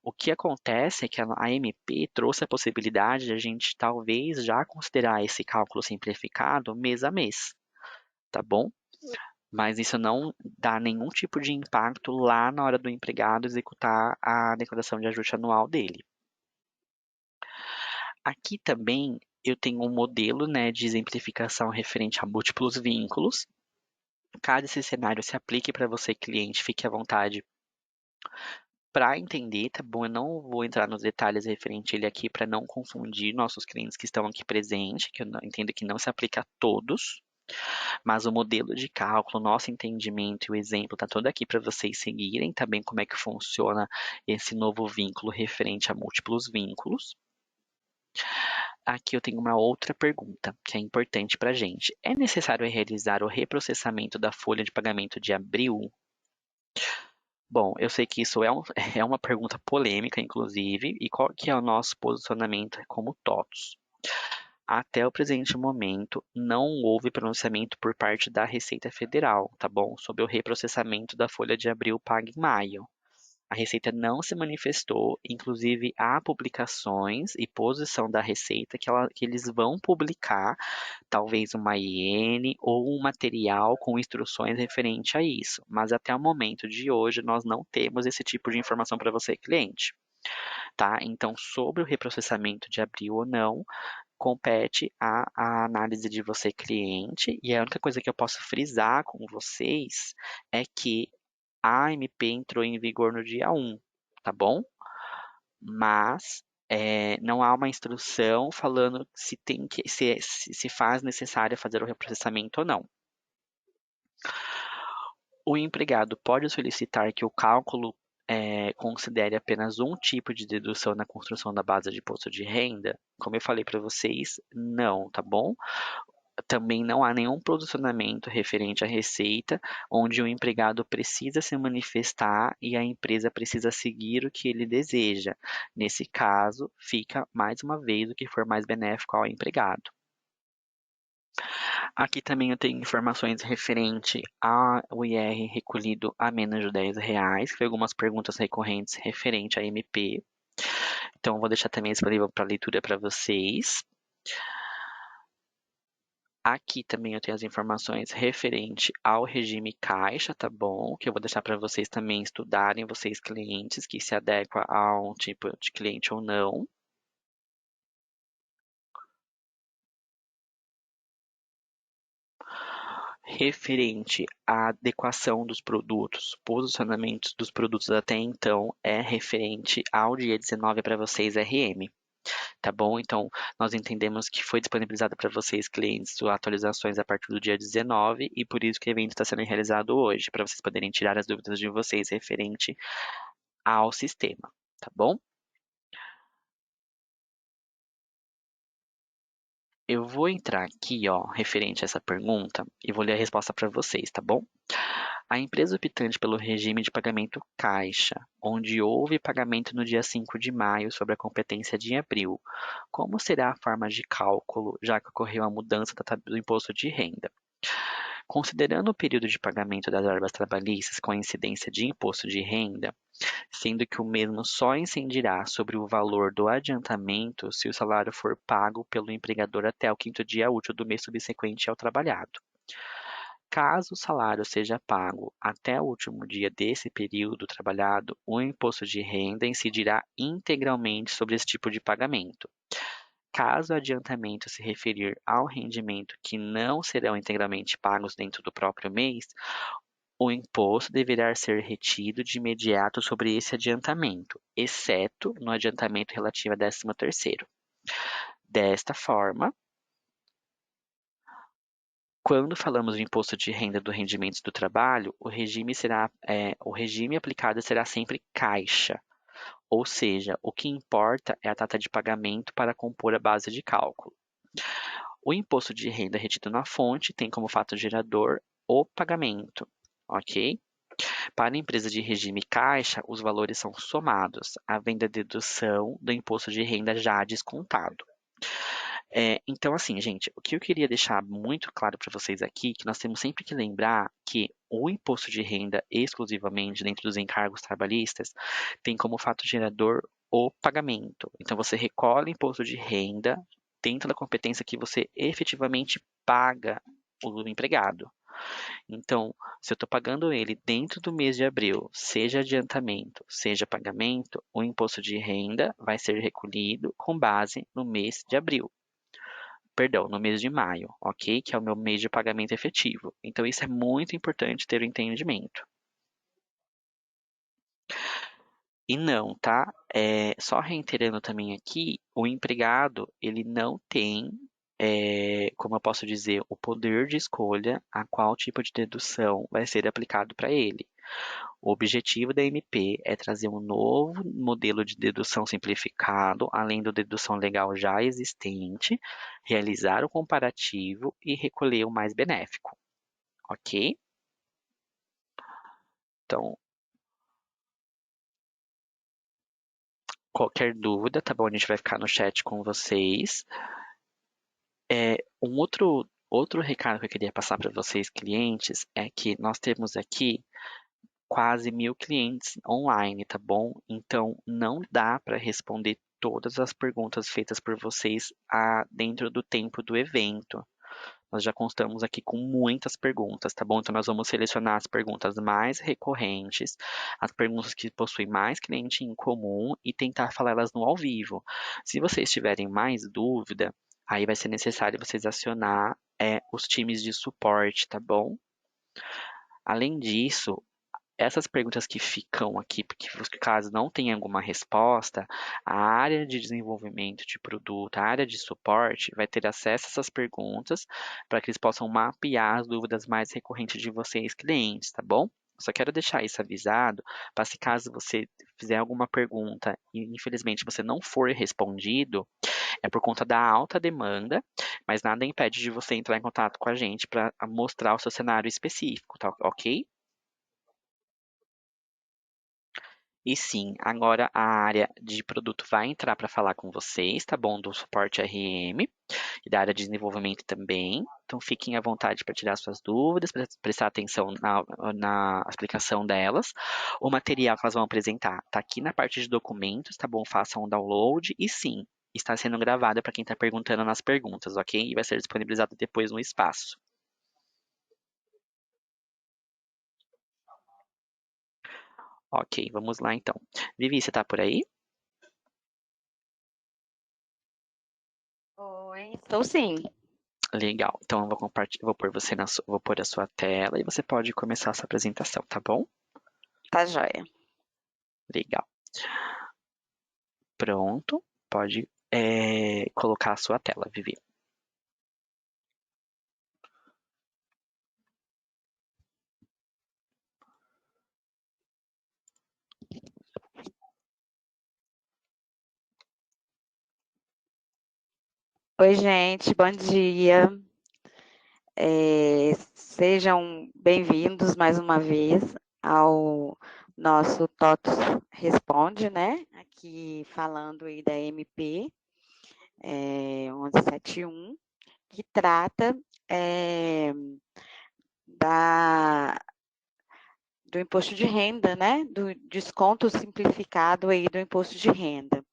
Speaker 2: O que acontece é que a MP trouxe a possibilidade de a gente talvez já considerar esse cálculo simplificado mês a mês, tá bom? Mas isso não dá nenhum tipo de impacto lá na hora do empregado executar a declaração de ajuste anual dele. Aqui também eu tenho um modelo, né, de exemplificação referente a múltiplos vínculos. Caso esse cenário se aplique para você, cliente, fique à vontade para entender, tá bom? Eu não vou entrar nos detalhes referente a ele aqui para não confundir nossos clientes que estão aqui presentes, que eu entendo que não se aplica a todos, mas o modelo de cálculo, nosso entendimento e o exemplo tá todo aqui para vocês seguirem também como é que funciona esse novo vínculo referente a múltiplos vínculos. Aqui eu tenho uma outra pergunta que é importante para a gente. É necessário realizar o reprocessamento da folha de pagamento de abril? Bom, eu sei que isso é uma pergunta polêmica, inclusive, e qual que é o nosso posicionamento como TOTOS? Até o presente momento, não houve pronunciamento por parte da Receita Federal, tá bom? Sobre o reprocessamento da folha de abril paga em maio. A Receita não se manifestou, inclusive há publicações e posição da Receita que eles vão publicar talvez uma IN ou um material com instruções referente a isso, mas até o momento de hoje nós não temos esse tipo de informação para você, cliente. Tá? Então, sobre o reprocessamento de abril ou não, compete a análise de você, cliente, e a única coisa que eu posso frisar com vocês é que a MP entrou em vigor no dia 1, tá bom? Mas não há uma instrução falando se tem que se faz necessário fazer o reprocessamento ou não. O empregado pode solicitar que o cálculo considere apenas um tipo de dedução na construção da base de imposto de renda? Como eu falei para vocês, não, tá bom? Também não há nenhum posicionamento referente à receita, onde o empregado precisa se manifestar e a empresa precisa seguir o que ele deseja. Nesse caso, fica mais uma vez o que for mais benéfico ao empregado. Aqui também eu tenho informações referente ao IR recolhido a menos de R$ 10, que foi algumas perguntas recorrentes referente à MP. Então, eu vou deixar também disponível para leitura para vocês. Aqui também eu tenho as informações referente ao regime caixa, tá bom? Que eu vou deixar para vocês também estudarem, vocês clientes, que se adequa a um tipo de cliente ou não. Referente à adequação dos produtos, posicionamentos dos produtos até então é referente ao dia 19 para vocês, RM. tá bom? Então, nós entendemos que foi disponibilizado para vocês, clientes, atualizações a partir do dia 19 e por isso que o evento está sendo realizado hoje, para vocês poderem tirar as dúvidas de vocês referente ao sistema, tá bom? Eu vou entrar aqui, ó, referente a essa pergunta e vou ler a resposta para vocês, tá bom? A empresa optante pelo regime de pagamento caixa, onde houve pagamento no dia 5 de maio sobre a competência de abril, como será a forma de cálculo, já que ocorreu a mudança do imposto de renda? Considerando o período de pagamento das verbas trabalhistas com a incidência de imposto de renda, sendo que o mesmo só incidirá sobre o valor do adiantamento se o salário for pago pelo empregador até o quinto dia útil do mês subsequente ao trabalhado. Caso o salário seja pago até o último dia desse período trabalhado, o imposto de renda incidirá integralmente sobre esse tipo de pagamento. Caso o adiantamento se referir ao rendimento que não serão integralmente pagos dentro do próprio mês, o imposto deverá ser retido de imediato sobre esse adiantamento, exceto no adiantamento relativo a 13º. Desta forma, quando falamos do imposto de renda do rendimento do trabalho, o regime aplicado será sempre caixa, ou seja, o que importa é a data de pagamento para compor a base de cálculo. O imposto de renda retido na fonte tem como fato gerador o pagamento, ok? Para a empresa de regime caixa, os valores são somados, havendo a dedução do imposto de renda já descontado. Então, assim, gente, o que eu queria deixar muito claro para vocês aqui, que nós temos sempre que lembrar que o imposto de renda, exclusivamente dentro dos encargos trabalhistas, tem como fato gerador o pagamento. Então, você recolhe imposto de renda dentro da competência que você efetivamente paga o empregado. Então, se eu estou pagando ele dentro do mês de abril, seja adiantamento, seja pagamento, o imposto de renda vai ser recolhido com base no mês de abril. Perdão, no mês de maio, ok? Que é o meu mês de pagamento efetivo. Então, isso é muito importante ter o entendimento. E não, tá? Só reiterando também aqui, o empregado, ele não tem, como eu posso dizer, o poder de escolha a qual tipo de dedução vai ser aplicado para ele. O objetivo da MP é trazer um novo modelo de dedução simplificado, além da dedução legal já existente, realizar o comparativo e recolher o mais benéfico, ok? Então, qualquer dúvida, tá bom? A gente vai ficar no chat com vocês. Um outro recado que eu queria passar para vocês, clientes, é que nós temos aqui quase 1.000 clientes online, tá bom? Então, não dá para responder todas as perguntas feitas por vocês dentro do tempo do evento. Nós já constamos aqui com muitas perguntas, tá bom? Então, nós vamos selecionar as perguntas mais recorrentes, as perguntas que possuem mais cliente em comum e tentar falar elas no ao vivo. Se vocês tiverem mais dúvida, aí vai ser necessário vocês acionar os times de suporte, tá bom? Além disso, essas perguntas que ficam aqui, porque caso não tenha alguma resposta, a área de desenvolvimento de produto, a área de suporte, vai ter acesso a essas perguntas para que eles possam mapear as dúvidas mais recorrentes de vocês, clientes, tá bom? Só quero deixar isso avisado, para se caso você fizer alguma pergunta e infelizmente você não for respondido, é por conta da alta demanda, mas nada impede de você entrar em contato com a gente para mostrar o seu cenário específico, tá ok? E sim, agora a área de produto vai entrar para falar com vocês, tá bom? Do suporte RM e da área de desenvolvimento também. Então fiquem à vontade para tirar suas dúvidas, prestar atenção na explicação delas. O material que elas vão apresentar está aqui na parte de documentos, tá bom? Façam o download e sim, está sendo gravado para quem está perguntando nas perguntas, ok? E vai ser disponibilizado depois no espaço. Ok, vamos lá então. Vivi, você está por aí?
Speaker 1: Oi, estou sim.
Speaker 2: Legal. Então eu vou compartilhar, vou pôr a sua tela e você pode começar a sua apresentação, tá bom?
Speaker 1: Tá joia.
Speaker 2: Legal. Pronto. Pode colocar a sua tela, Vivi.
Speaker 1: Oi, gente, bom dia. Sejam bem-vindos mais uma vez ao nosso TOTUS Responde, né? Aqui falando aí da MP 1171, que trata do imposto de renda, né? Do desconto simplificado aí do imposto de renda.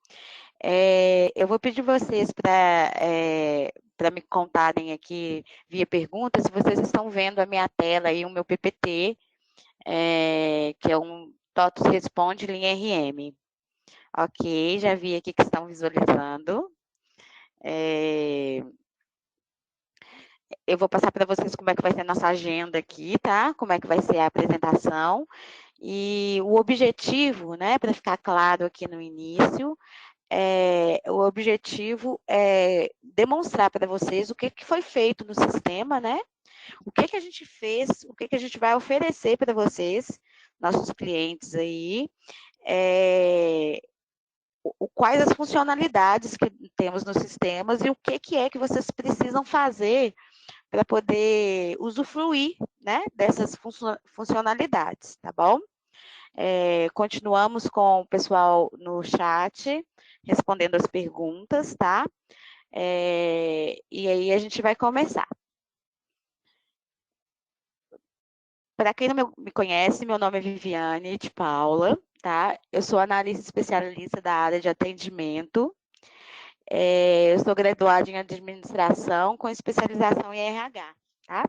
Speaker 1: Eu vou pedir vocês para me contarem aqui via pergunta se vocês estão vendo a minha tela aí, o meu PPT, que é um TOTUS Responde linha RM. Ok, já vi aqui que estão visualizando. Eu vou passar para vocês como é que vai ser a nossa agenda aqui, tá? Como é que vai ser a apresentação. E o objetivo, né, para ficar claro aqui no início, o objetivo é demonstrar para vocês o que foi feito no sistema, né? O que a gente fez, o que a gente vai oferecer para vocês, nossos clientes aí, quais as funcionalidades que temos nos sistemas e o que é que vocês precisam fazer para poder usufruir, né, dessas funcionalidades, tá bom? Continuamos com o pessoal no chat, respondendo as perguntas, tá? E aí a gente vai começar. Para quem não me conhece, meu nome é Viviane de Paula, tá? Eu sou analista especialista da área de atendimento. Eu sou graduada em administração com especialização em RH, tá?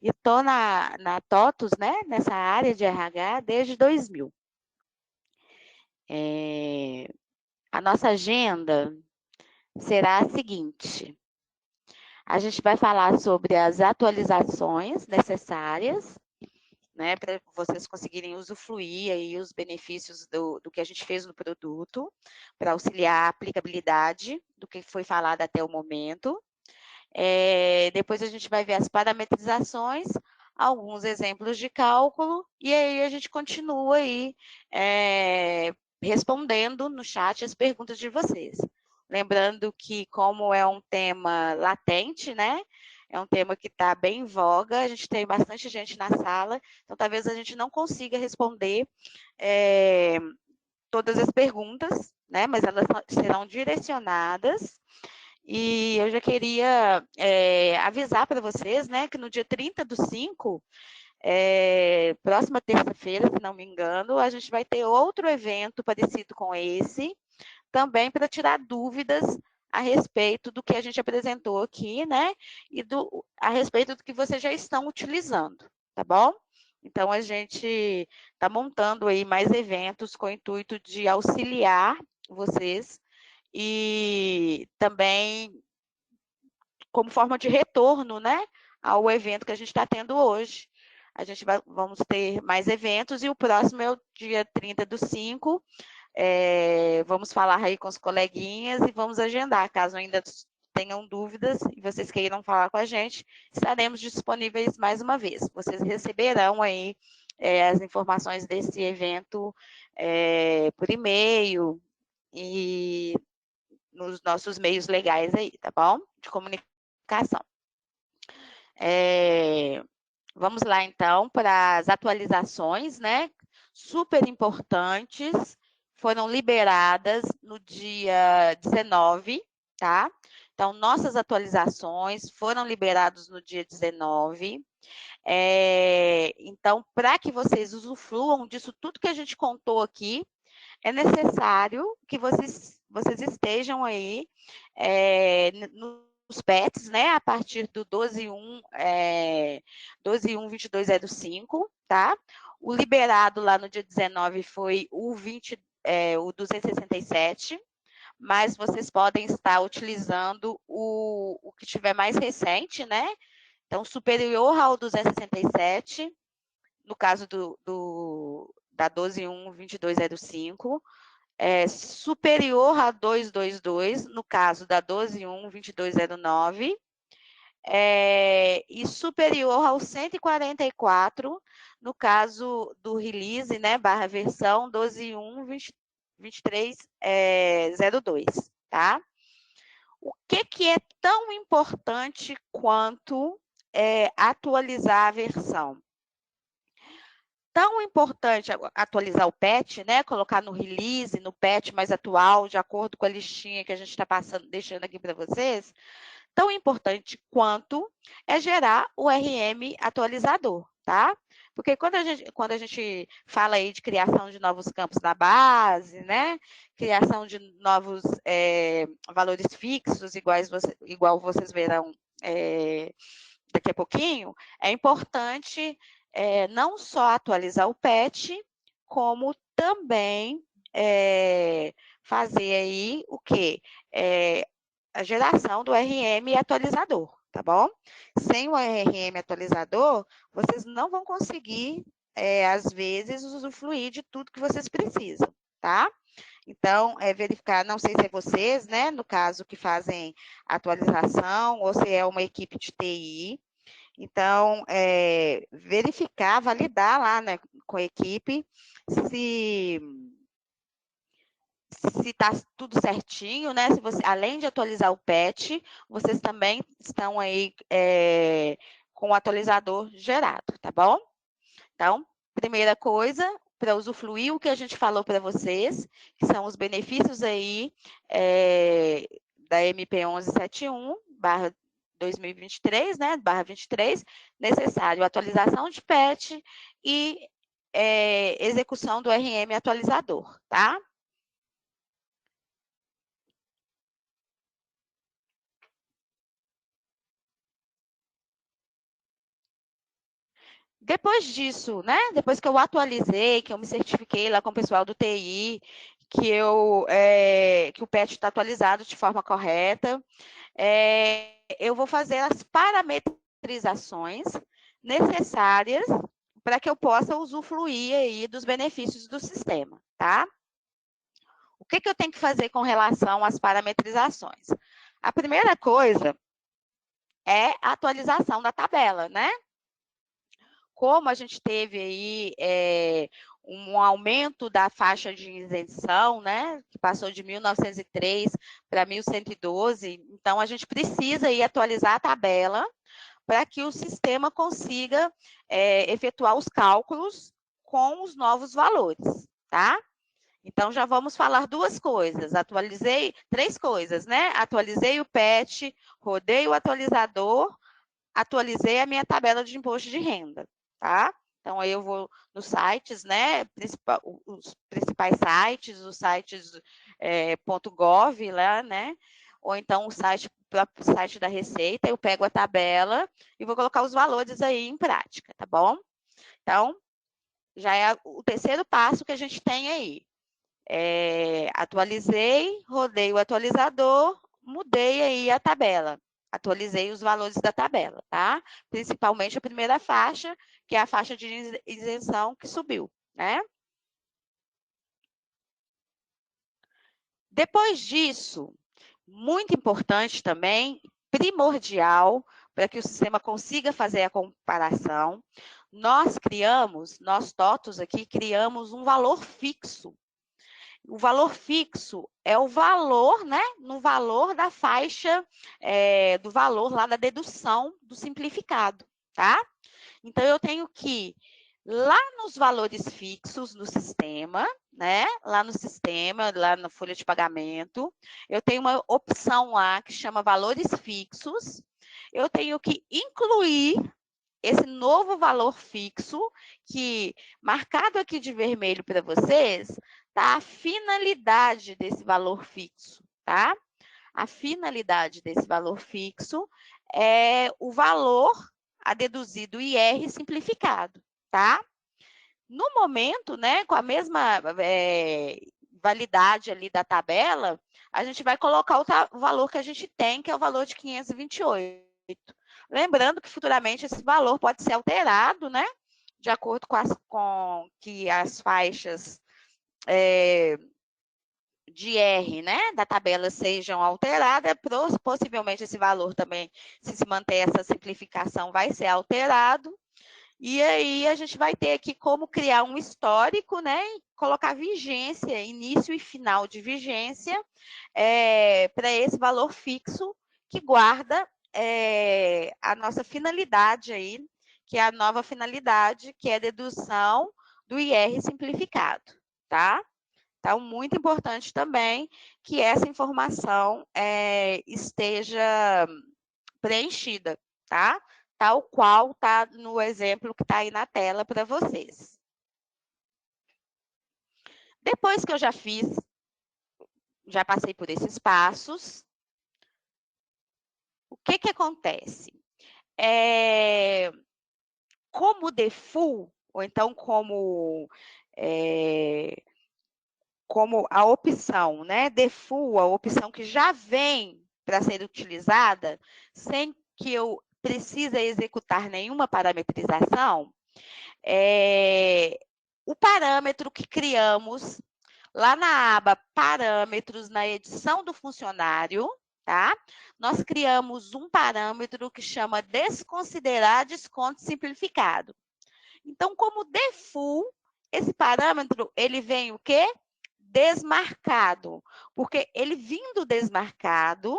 Speaker 1: E estou na TOTUS, né, nessa área de RH desde 2000. A nossa agenda será a seguinte: a gente vai falar sobre as atualizações necessárias, né, para vocês conseguirem usufruir aí os benefícios do que a gente fez no produto, para auxiliar a aplicabilidade do que foi falado até o momento. Depois a gente vai ver as parametrizações, alguns exemplos de cálculo, e aí a gente continua aí respondendo no chat as perguntas de vocês. Lembrando que, como é um tema latente, né? É um tema que está bem em voga, a gente tem bastante gente na sala, então talvez a gente não consiga responder todas as perguntas, né? Mas elas serão direcionadas. E eu já queria avisar para vocês, né, que no dia 30/5, próxima terça-feira, se não me engano, a gente vai ter outro evento parecido com esse, também para tirar dúvidas a respeito do que a gente apresentou aqui, né, e a respeito do que vocês já estão utilizando, tá bom? Então, a gente está montando aí mais eventos com o intuito de auxiliar vocês e também como forma de retorno, né, ao evento que a gente está tendo hoje. A gente vamos ter mais eventos e o próximo é o dia 30/5. Vamos falar aí com os coleguinhas e vamos agendar, caso ainda tenham dúvidas e vocês queiram falar com a gente, estaremos disponíveis mais uma vez. Vocês receberão aí as informações desse evento por e-mail e nos nossos meios legais aí, tá bom? De comunicação. Vamos lá, então, para as atualizações, né? Super importantes, foram liberadas no dia 19, tá? Então, nossas atualizações foram liberadas no dia 19. Então, para que vocês usufruam disso tudo que a gente contou aqui, é necessário que vocês estejam aí nos PETs, né, a partir do 12/1/2205, tá? O liberado lá no dia 19 foi o 267, mas vocês podem estar utilizando o que tiver mais recente, né? Então, superior ao 267, no caso da 12/1/2205, superior a 222, no caso da 12.1.2209, e superior ao 144, no caso do release, né, barra versão 12.1.2302, tá? O que é tão importante quanto atualizar a versão? Tão importante atualizar o patch, né? Colocar no release, no patch mais atual, de acordo com a listinha que a gente está deixando aqui para vocês. Tão importante quanto é gerar o RM atualizador, tá? Porque quando a gente fala aí de criação de novos campos na base, né? Criação de novos valores fixos, igual vocês verão daqui a pouquinho, é importante não só atualizar o patch, como também fazer aí o quê? A geração do RM atualizador, tá bom? Sem o RM atualizador, vocês não vão conseguir, às vezes, usufruir de tudo que vocês precisam, tá? Então, verificar, não sei se é vocês, né, no caso, que fazem atualização, ou se é uma equipe de TI. Então, verificar, validar lá, né, com a equipe, se está tudo certinho, né? Se você, além de atualizar o patch, vocês também estão aí com o atualizador gerado, tá bom? Então, primeira coisa, para usufruir o que a gente falou para vocês, que são os benefícios aí da MP1171, barra 2023, né, barra 23, necessário atualização de patch e execução do RM atualizador, tá? Depois disso, né? Depois que eu atualizei, que eu me certifiquei lá com o pessoal do TI, que o patch está atualizado de forma correta, eu vou fazer as parametrizações necessárias para que eu possa usufruir aí dos benefícios do sistema, tá? O que eu tenho que fazer com relação às parametrizações? A primeira coisa é a atualização da tabela, né? Como a gente teve aí um aumento da faixa de isenção, né, que passou de 1.903 para 1.112, então a gente precisa aí atualizar a tabela para que o sistema consiga efetuar os cálculos com os novos valores, tá? Então, já vamos falar duas coisas. Três coisas, né? Atualizei o patch, rodei o atualizador, atualizei a minha tabela de imposto de renda, tá? Então, aí eu vou nos sites, né? Os principais sites, os sites .gov lá, né? Ou então o próprio site da Receita, eu pego a tabela e vou colocar os valores aí em prática, tá bom? Então, já é o terceiro passo que a gente tem aí. Atualizei, rodei o atualizador, mudei aí a tabela. Atualizei os valores da tabela, tá? Principalmente a primeira faixa, que é a faixa de isenção que subiu, né? Depois disso, muito importante também, primordial, para que o sistema consiga fazer a comparação, nós TOTOS aqui, criamos um valor fixo. O valor fixo é o valor, né? No valor da faixa, do valor lá da dedução do simplificado, tá? Então, eu tenho que, lá nos valores fixos no sistema, né? Lá no sistema, lá na folha de pagamento, eu tenho uma opção lá que chama valores fixos. Eu tenho que incluir esse novo valor fixo, que marcado aqui de vermelho para vocês, tá? A finalidade desse valor fixo, tá? A finalidade desse valor fixo é o valor a deduzir do IR simplificado, tá? No momento, né, com a mesma validade ali da tabela, a gente vai colocar o valor que a gente tem, que é o valor de 528. Lembrando que futuramente esse valor pode ser alterado, né? De acordo com que as faixas de R, né, da tabela sejam alteradas, possivelmente esse valor também, se manter essa simplificação, vai ser alterado. E aí a gente vai ter aqui como criar um histórico, né, e colocar vigência, início e final de vigência, para esse valor fixo que guarda a nossa finalidade aí, que é a nova finalidade, que é a dedução do IR simplificado, tá? Então, muito importante também que essa informação esteja preenchida, tá? Tal qual está no exemplo que está aí na tela para vocês. Depois que eu já passei por esses passos, o que acontece? Como default, ou então como a opção, né, default, a opção que já vem para ser utilizada, sem que eu precise executar nenhuma parametrização, o parâmetro que criamos lá na aba parâmetros, na edição do funcionário, tá? Nós criamos um parâmetro que chama desconsiderar desconto simplificado. Então, como default, esse parâmetro, ele vem o quê? Desmarcado, porque ele vindo desmarcado,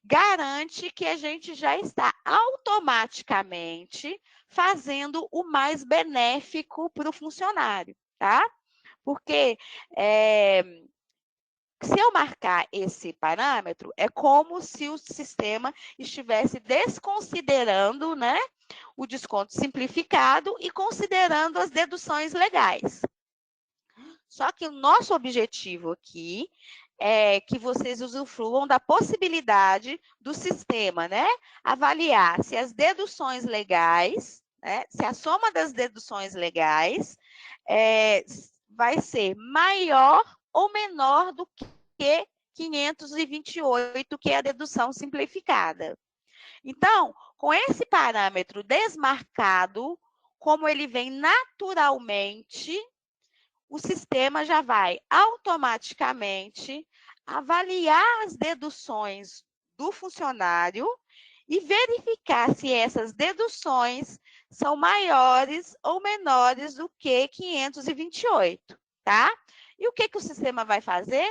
Speaker 1: garante que a gente já está automaticamente fazendo o mais benéfico para o funcionário, tá? Porque se eu marcar esse parâmetro, é como se o sistema estivesse desconsiderando, né, o desconto simplificado e considerando as deduções legais. Só que o nosso objetivo aqui é que vocês usufruam da possibilidade do sistema, né, avaliar se as deduções legais, né, se a soma das deduções legais vai ser maior ou menor do que 528, que é a dedução simplificada. Então, com esse parâmetro desmarcado, como ele vem naturalmente, o sistema já vai automaticamente avaliar as deduções do funcionário e verificar se essas deduções são maiores ou menores do que 528, tá? E o que o sistema vai fazer?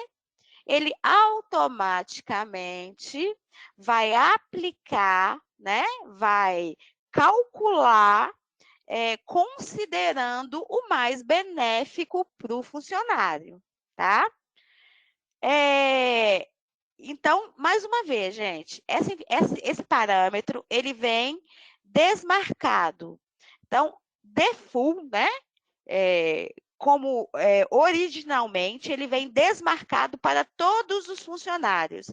Speaker 1: Ele automaticamente vai aplicar, né? Vai calcular, considerando o mais benéfico para o funcionário, tá? Então, mais uma vez, gente, esse parâmetro, ele vem desmarcado. Então, default, né? Como originalmente, ele vem desmarcado para todos os funcionários.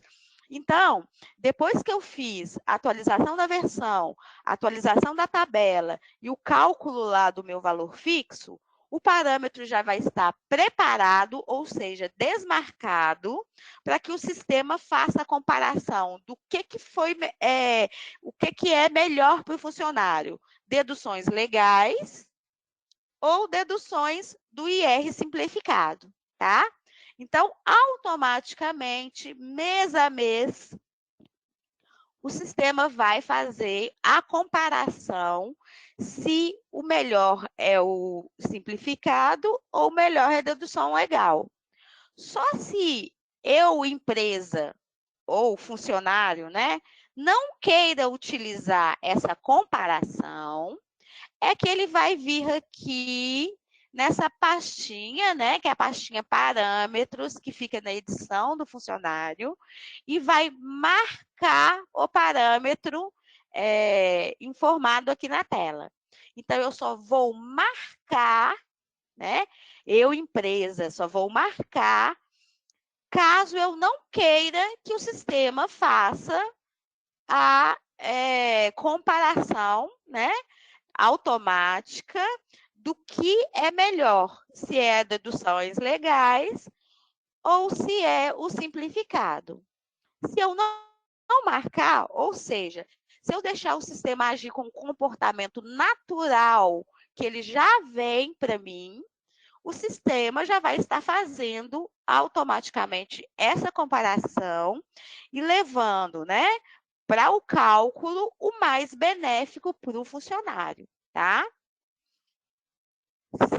Speaker 1: Então, depois que eu fiz a atualização da versão, a atualização da tabela e o cálculo lá do meu valor fixo, o parâmetro já vai estar preparado, ou seja, desmarcado, para que o sistema faça a comparação do que foi, o que é melhor para o funcionário. Deduções legais ou deduções do IR simplificado, tá? Então, automaticamente, mês a mês, o sistema vai fazer a comparação se o melhor é o simplificado ou o melhor é a dedução legal. Só se eu, empresa ou funcionário, né, não queira utilizar essa comparação, é que ele vai vir aqui nessa pastinha, né, que é a pastinha parâmetros, que fica na edição do funcionário, e vai marcar o parâmetro informado aqui na tela. Então, eu só vou marcar, né, eu, empresa, só vou marcar caso eu não queira que o sistema faça a comparação, né, automática do que é melhor, se é deduções legais ou se é o simplificado. Se eu não marcar, ou seja, se eu deixar o sistema agir com um comportamento natural, que ele já vem para mim, o sistema já vai estar fazendo automaticamente essa comparação e levando, né, para o cálculo o mais benéfico para o funcionário, tá?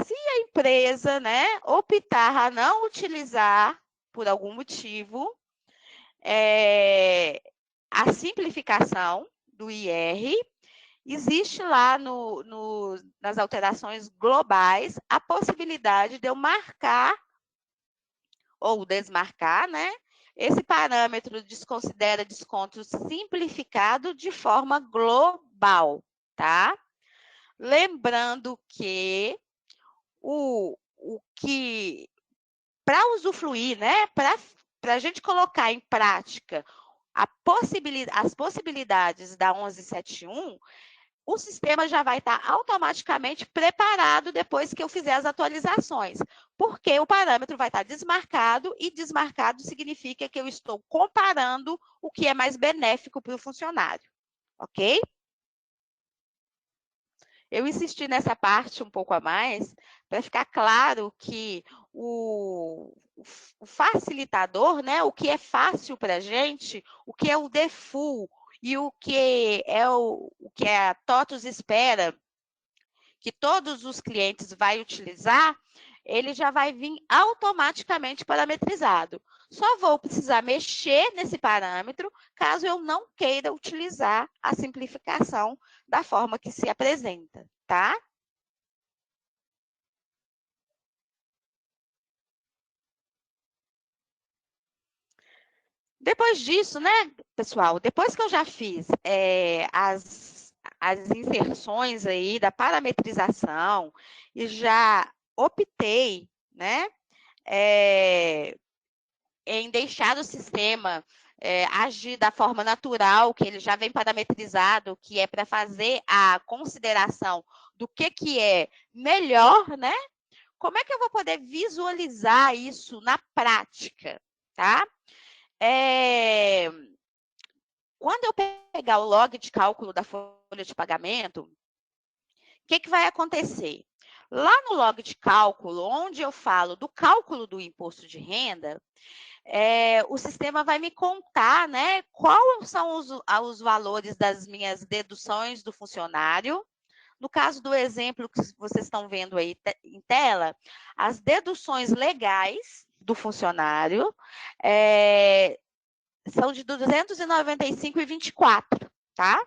Speaker 1: Se a empresa, né, optar a não utilizar, por algum motivo, a simplificação do IR, existe lá nas alterações globais a possibilidade de eu marcar ou desmarcar, né? Esse parâmetro desconsidera desconto simplificado de forma global, tá? Lembrando que para usufruir, né? Para a gente colocar em prática as possibilidades da 1171, o sistema já vai estar automaticamente preparado depois que eu fizer as atualizações, porque o parâmetro vai estar desmarcado, e desmarcado significa que eu estou comparando o que é mais benéfico para o funcionário, ok? Eu insisti nessa parte um pouco a mais, para ficar claro que o facilitador, né, o que é fácil para a gente, o que é o default e o que a TOTUS espera que todos os clientes vai utilizar, ele já vai vir automaticamente parametrizado. Só vou precisar mexer nesse parâmetro caso eu não queira utilizar a simplificação da forma que se apresenta, tá? Depois disso, né, pessoal, depois que eu já fiz as inserções aí da parametrização e já optei, né, em deixar o sistema agir da forma natural, que ele já vem parametrizado, que é para fazer a consideração do que é melhor, né? Como é que eu vou poder visualizar isso na prática, tá? Quando eu pegar o log de cálculo da folha de pagamento, o que vai acontecer? Lá no log de cálculo, onde eu falo do cálculo do imposto de renda, o sistema vai me contar, né, quais são os valores das minhas deduções do funcionário. No caso do exemplo que vocês estão vendo aí em tela, as deduções legais do funcionário são de 295,24, tá?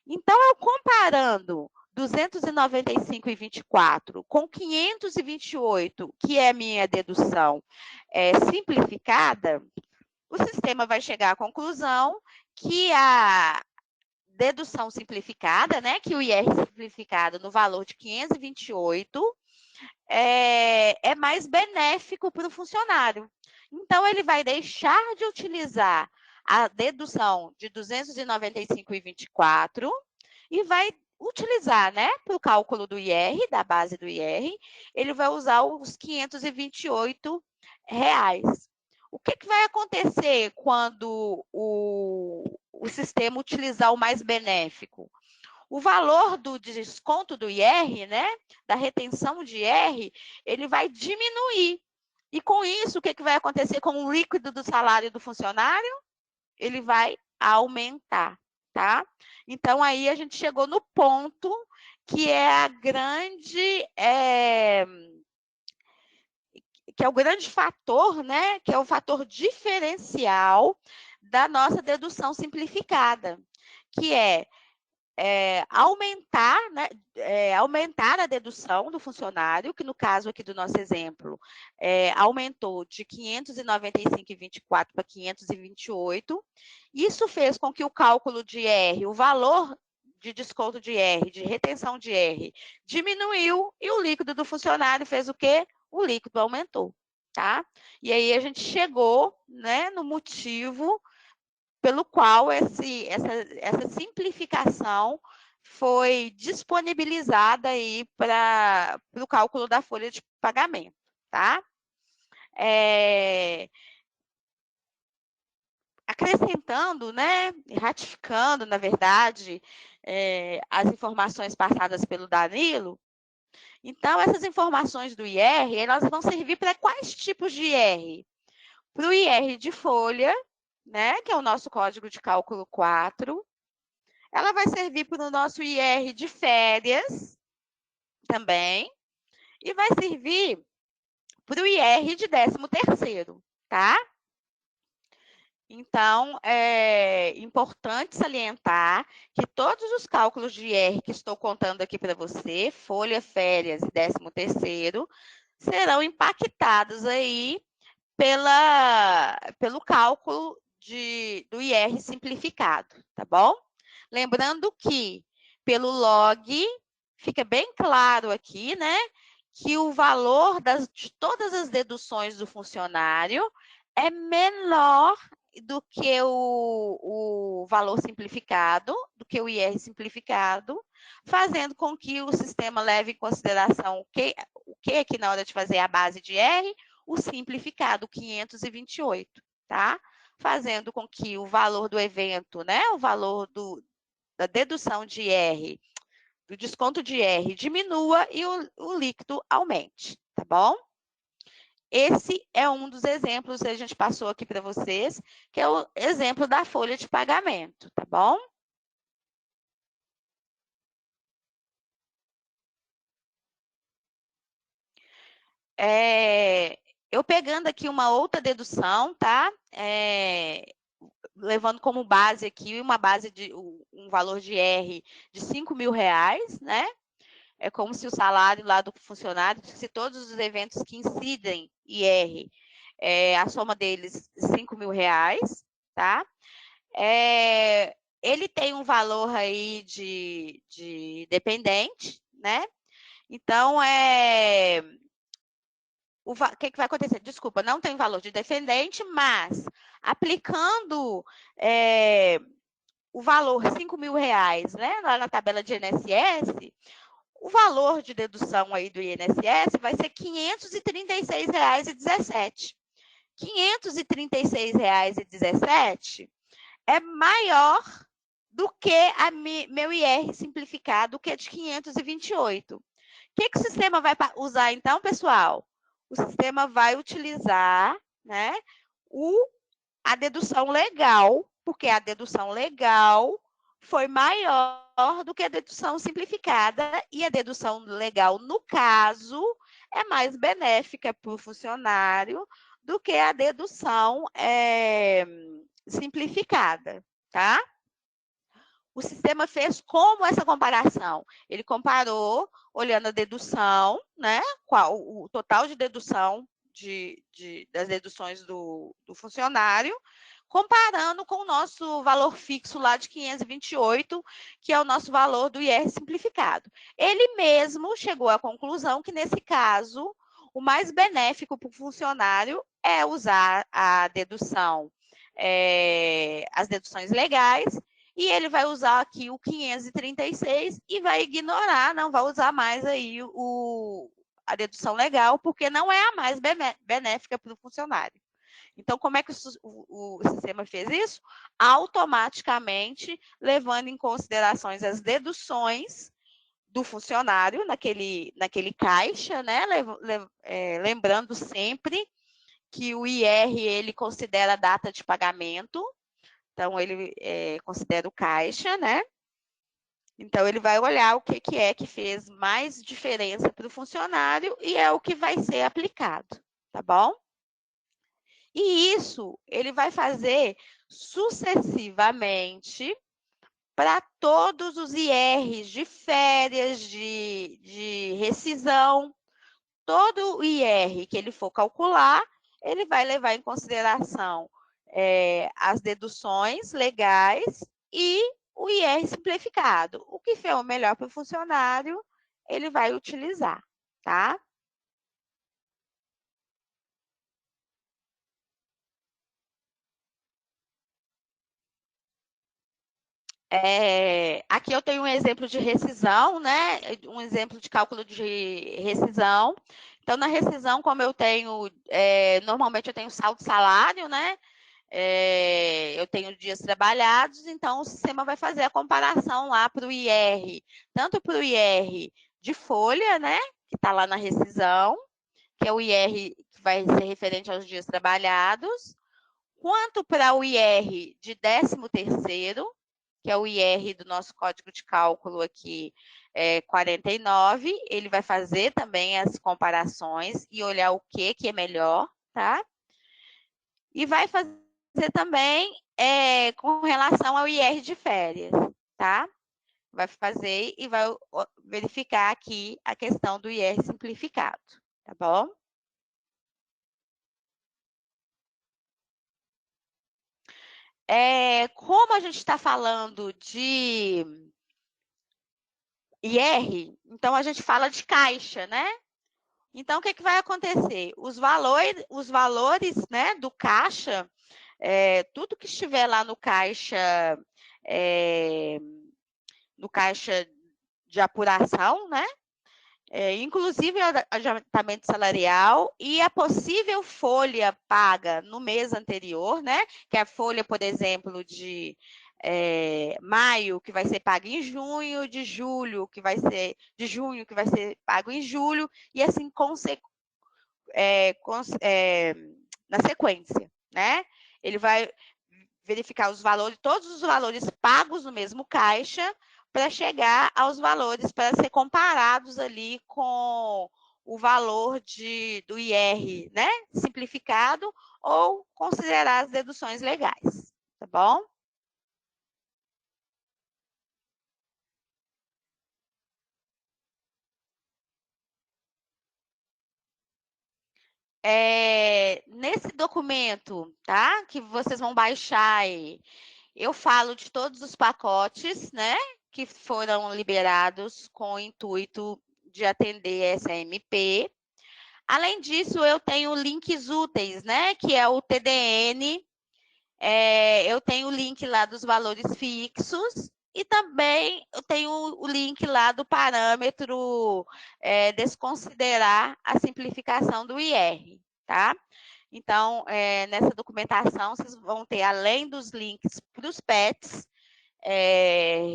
Speaker 1: Então, eu comparando 295,24 com 528, que é a minha dedução simplificada, o sistema vai chegar à conclusão que a dedução simplificada, né, que o IR simplificado no valor de 528 é mais benéfico para o funcionário. Então, ele vai deixar de utilizar a dedução de 295,24 e vai utilizar, né, para o cálculo do IR, da base do IR, ele vai usar os 528 reais. O que vai acontecer quando o sistema utilizar o mais benéfico? O valor do desconto do IR, né, da retenção de IR, ele vai diminuir. E com isso, o que vai acontecer com o líquido do salário do funcionário? Ele vai aumentar, tá? Então, aí a gente chegou no ponto que é a grande... que é o grande fator, né? Que é o fator diferencial da nossa dedução simplificada, que aumentar, né, aumentar a dedução do funcionário, que no caso aqui do nosso exemplo, aumentou de 595,24 para 528. Isso fez com que o cálculo de IR, o valor de desconto de IR, de retenção de IR, diminuiu, e o líquido do funcionário fez o quê? O líquido aumentou, tá? E aí a gente chegou, né, no motivo pelo qual essa simplificação foi disponibilizada aí para o cálculo da folha de pagamento, tá? Acrescentando, né, ratificando, na verdade, as informações passadas pelo Danilo, Então, essas informações do IR, elas vão servir para quais tipos de IR? Para o IR de folha, né, que é o nosso código de cálculo 4. Ela vai servir para o nosso IR de férias também. E vai servir para o IR de 13º, tá? Então, é importante salientar que todos os cálculos de IR que estou contando aqui para você, folha, férias e 13º, serão impactados aí pelo cálculo do IR simplificado, tá bom? Lembrando que pelo log, fica bem claro aqui, né, que o valor de todas as deduções do funcionário é menor do que o valor simplificado, do que o IR simplificado, fazendo com que o sistema leve em consideração o que aqui na hora de fazer a base de IR, o simplificado, 528, tá? Fazendo com que o valor do evento, né, o valor da dedução de IR, do desconto de IR diminua e o líquido aumente, tá bom? Esse é um dos exemplos que a gente passou aqui para vocês, que é o exemplo da folha de pagamento, tá bom? Eu pegando aqui uma outra dedução, tá? Levando como base aqui uma base de um valor de R de R$5.000, né? É como se o salário lá do funcionário, se todos os eventos que incidem IR, a soma deles R$5.000, tá? Ele tem um valor aí de dependente, né? Então, o que vai acontecer? Desculpa, não tem valor de dependente, mas aplicando o valor R$5.000, né, lá na tabela de INSS, o valor de dedução aí do INSS vai ser R$536,17. R$536,17 é maior do que meu IR simplificado, que é de 528. O que o sistema vai usar, então, pessoal? O sistema vai utilizar, né, a dedução legal, porque a dedução legal foi maior do que a dedução simplificada, e a dedução legal, no caso, é mais benéfica para o funcionário do que a dedução simplificada, tá? O sistema fez como essa comparação? Ele comparou, olhando a dedução, né? O total de dedução das deduções do funcionário, comparando com o nosso valor fixo lá de 528, que é o nosso valor do IR simplificado. Ele mesmo chegou à conclusão que, nesse caso, o mais benéfico para o funcionário é usar a dedução, as deduções legais, e ele vai usar aqui o 536 e vai ignorar, não vai usar mais aí a dedução legal, porque não é a mais benéfica para o funcionário. Então, como é que o sistema fez isso? Automaticamente, levando em considerações as deduções do funcionário naquele caixa, né? Lembrando sempre que o IR, ele considera a data de pagamento, então ele considera o caixa, né? Então, ele vai olhar o que é que fez mais diferença para o funcionário e é o que vai ser aplicado, tá bom? E isso ele vai fazer sucessivamente para todos os IRs de férias, de rescisão. Todo o IR que ele for calcular, ele vai levar em consideração as deduções legais e o IR simplificado. O que for melhor para o funcionário, ele vai utilizar, tá? Aqui eu tenho um exemplo de rescisão, né? Um exemplo de cálculo de rescisão. Então, na rescisão, como eu tenho, normalmente eu tenho saldo salário, né? Eu tenho dias trabalhados, então o sistema vai fazer a comparação lá para o IR, tanto para o IR de folha, né? que está lá na rescisão, que é o IR que vai ser referente aos dias trabalhados, quanto para o IR de 13º, que é o IR do nosso código de cálculo aqui, 49, ele vai fazer também as comparações e olhar o que é melhor, tá? E vai fazer também com relação ao IR de férias, tá? Vai fazer e vai verificar aqui a questão do IR simplificado, tá bom? Como a gente está falando de IR, então a gente fala de caixa, né? Então, o que vai acontecer? Os valores, né, do caixa, tudo que estiver lá no caixa de apuração, né? Inclusive o adiantamento salarial e a possível folha paga no mês anterior, né? Que é a folha, por exemplo, de maio, que vai ser paga em junho, de junho, que vai ser pago em julho, e assim na sequência, né? Ele vai verificar os valores, todos os valores pagos no mesmo caixa, para chegar aos valores, para ser comparados ali com o valor do IR, né? Simplificado, ou considerar as deduções legais, tá bom? Nesse documento, tá? Que vocês vão baixar aí, eu falo de todos os pacotes, né? Que foram liberados com o intuito de atender essa MP. Além disso, eu tenho links úteis, né? Que é o TDN. Eu tenho o link lá dos valores fixos e também eu tenho o link lá do parâmetro desconsiderar a simplificação do IR, tá? Então, nessa documentação, vocês vão ter, além dos links para os PETs,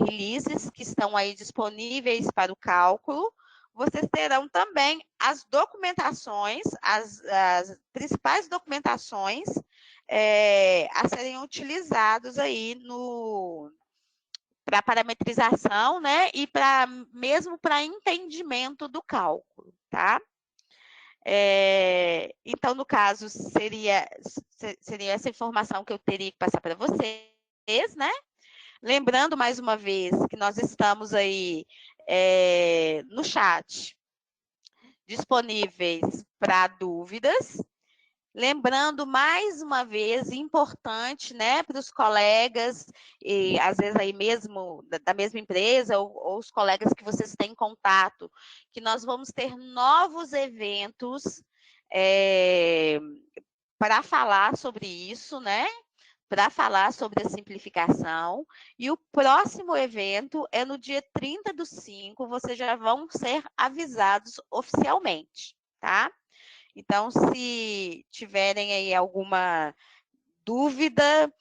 Speaker 1: releases que estão aí disponíveis para o cálculo, vocês terão também as documentações, as principais documentações a serem utilizados aí para parametrização, né? E mesmo para entendimento do cálculo, tá? Então, no caso, seria essa informação que eu teria que passar para vocês, né? Lembrando, mais uma vez, que nós estamos aí no chat, disponíveis para dúvidas. Lembrando, mais uma vez, importante, né, para os colegas, e às vezes aí mesmo da mesma empresa, ou os colegas que vocês têm contato, que nós vamos ter novos eventos para falar sobre isso, né? Para falar sobre a simplificação. E o próximo evento é no dia 30/5, vocês já vão ser avisados oficialmente, tá? Então, se tiverem aí alguma dúvida,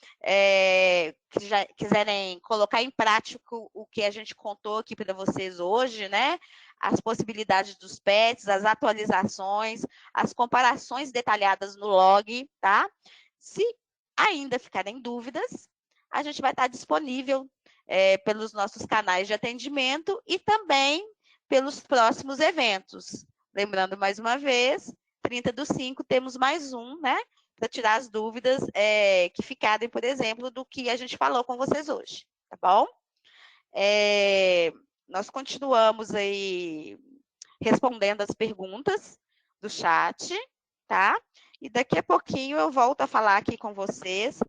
Speaker 1: quiserem colocar em prática o que a gente contou aqui para vocês hoje, né? As possibilidades dos PETs, as atualizações, as comparações detalhadas no log, tá? Se ainda ficarem dúvidas, a gente vai estar disponível pelos nossos canais de atendimento e também pelos próximos eventos. Lembrando mais uma vez, 30/5 temos mais um, né? Para tirar as dúvidas que ficarem, por exemplo, do que a gente falou com vocês hoje, tá bom? Nós continuamos aí respondendo as perguntas do chat, tá? E daqui a pouquinho eu volto a falar aqui com vocês.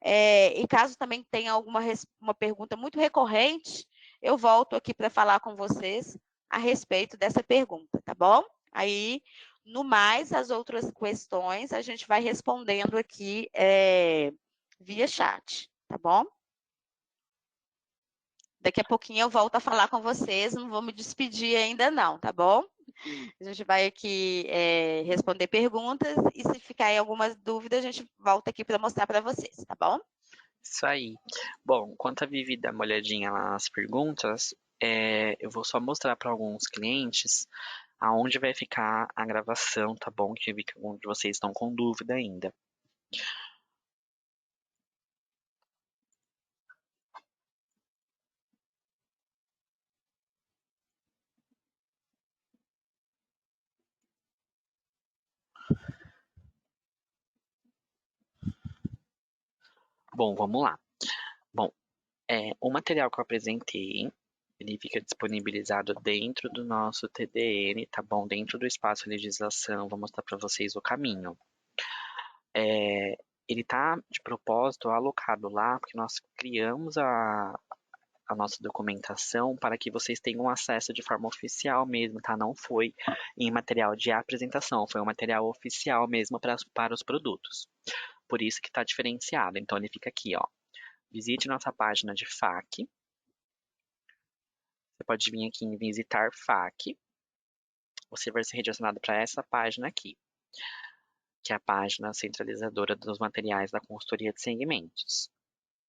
Speaker 1: E caso também tenha uma pergunta muito recorrente, eu volto aqui para falar com vocês a respeito dessa pergunta, tá bom? Aí, no mais, as outras questões a gente vai respondendo aqui via chat, tá bom? Daqui a pouquinho eu volto a falar com vocês, não vou me despedir ainda não, tá bom? A gente vai aqui responder perguntas e se ficar algumas dúvidas, a gente volta aqui para mostrar para vocês, tá bom?
Speaker 2: Isso aí. Bom, enquanto a Vivi dá uma olhadinha lá nas perguntas, eu vou só mostrar para alguns clientes aonde vai ficar a gravação, tá bom? Que vi que alguns de vocês estão com dúvida ainda. Bom, vamos lá. Bom, o material que eu apresentei, ele fica disponibilizado dentro do nosso TDN, tá bom? Dentro do espaço legislação, vou mostrar para vocês o caminho. Ele está de propósito alocado lá, porque nós criamos a nossa documentação para que vocês tenham acesso de forma oficial mesmo, tá? Não foi em material de apresentação, foi um material oficial mesmo para os produtos. Por isso que está diferenciado. Então ele fica aqui, ó. Visite nossa página de FAQ. Você pode vir aqui em visitar FAQ. Você vai ser redirecionado para essa página aqui, que é a página centralizadora dos materiais da consultoria de segmentos.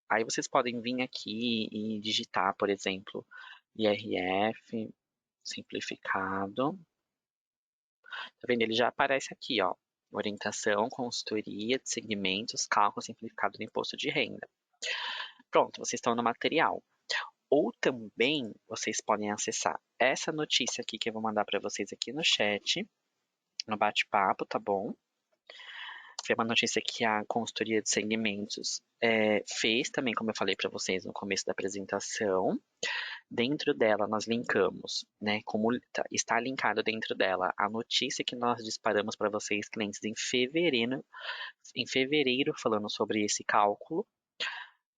Speaker 2: Aí vocês podem vir aqui e digitar, por exemplo, IRF simplificado. Tá vendo? Ele já aparece aqui, ó. Orientação, consultoria de segmentos, cálculo simplificado do imposto de renda. Pronto, vocês estão no material. Ou também vocês podem acessar essa notícia aqui que eu vou mandar para vocês aqui no chat, no bate-papo, tá bom? Foi uma notícia que a consultoria de segmentos fez também, como eu falei para vocês no começo da apresentação. Dentro dela, nós linkamos, né? Como está linkado dentro dela a notícia que nós disparamos para vocês, clientes, em fevereiro, falando sobre esse cálculo.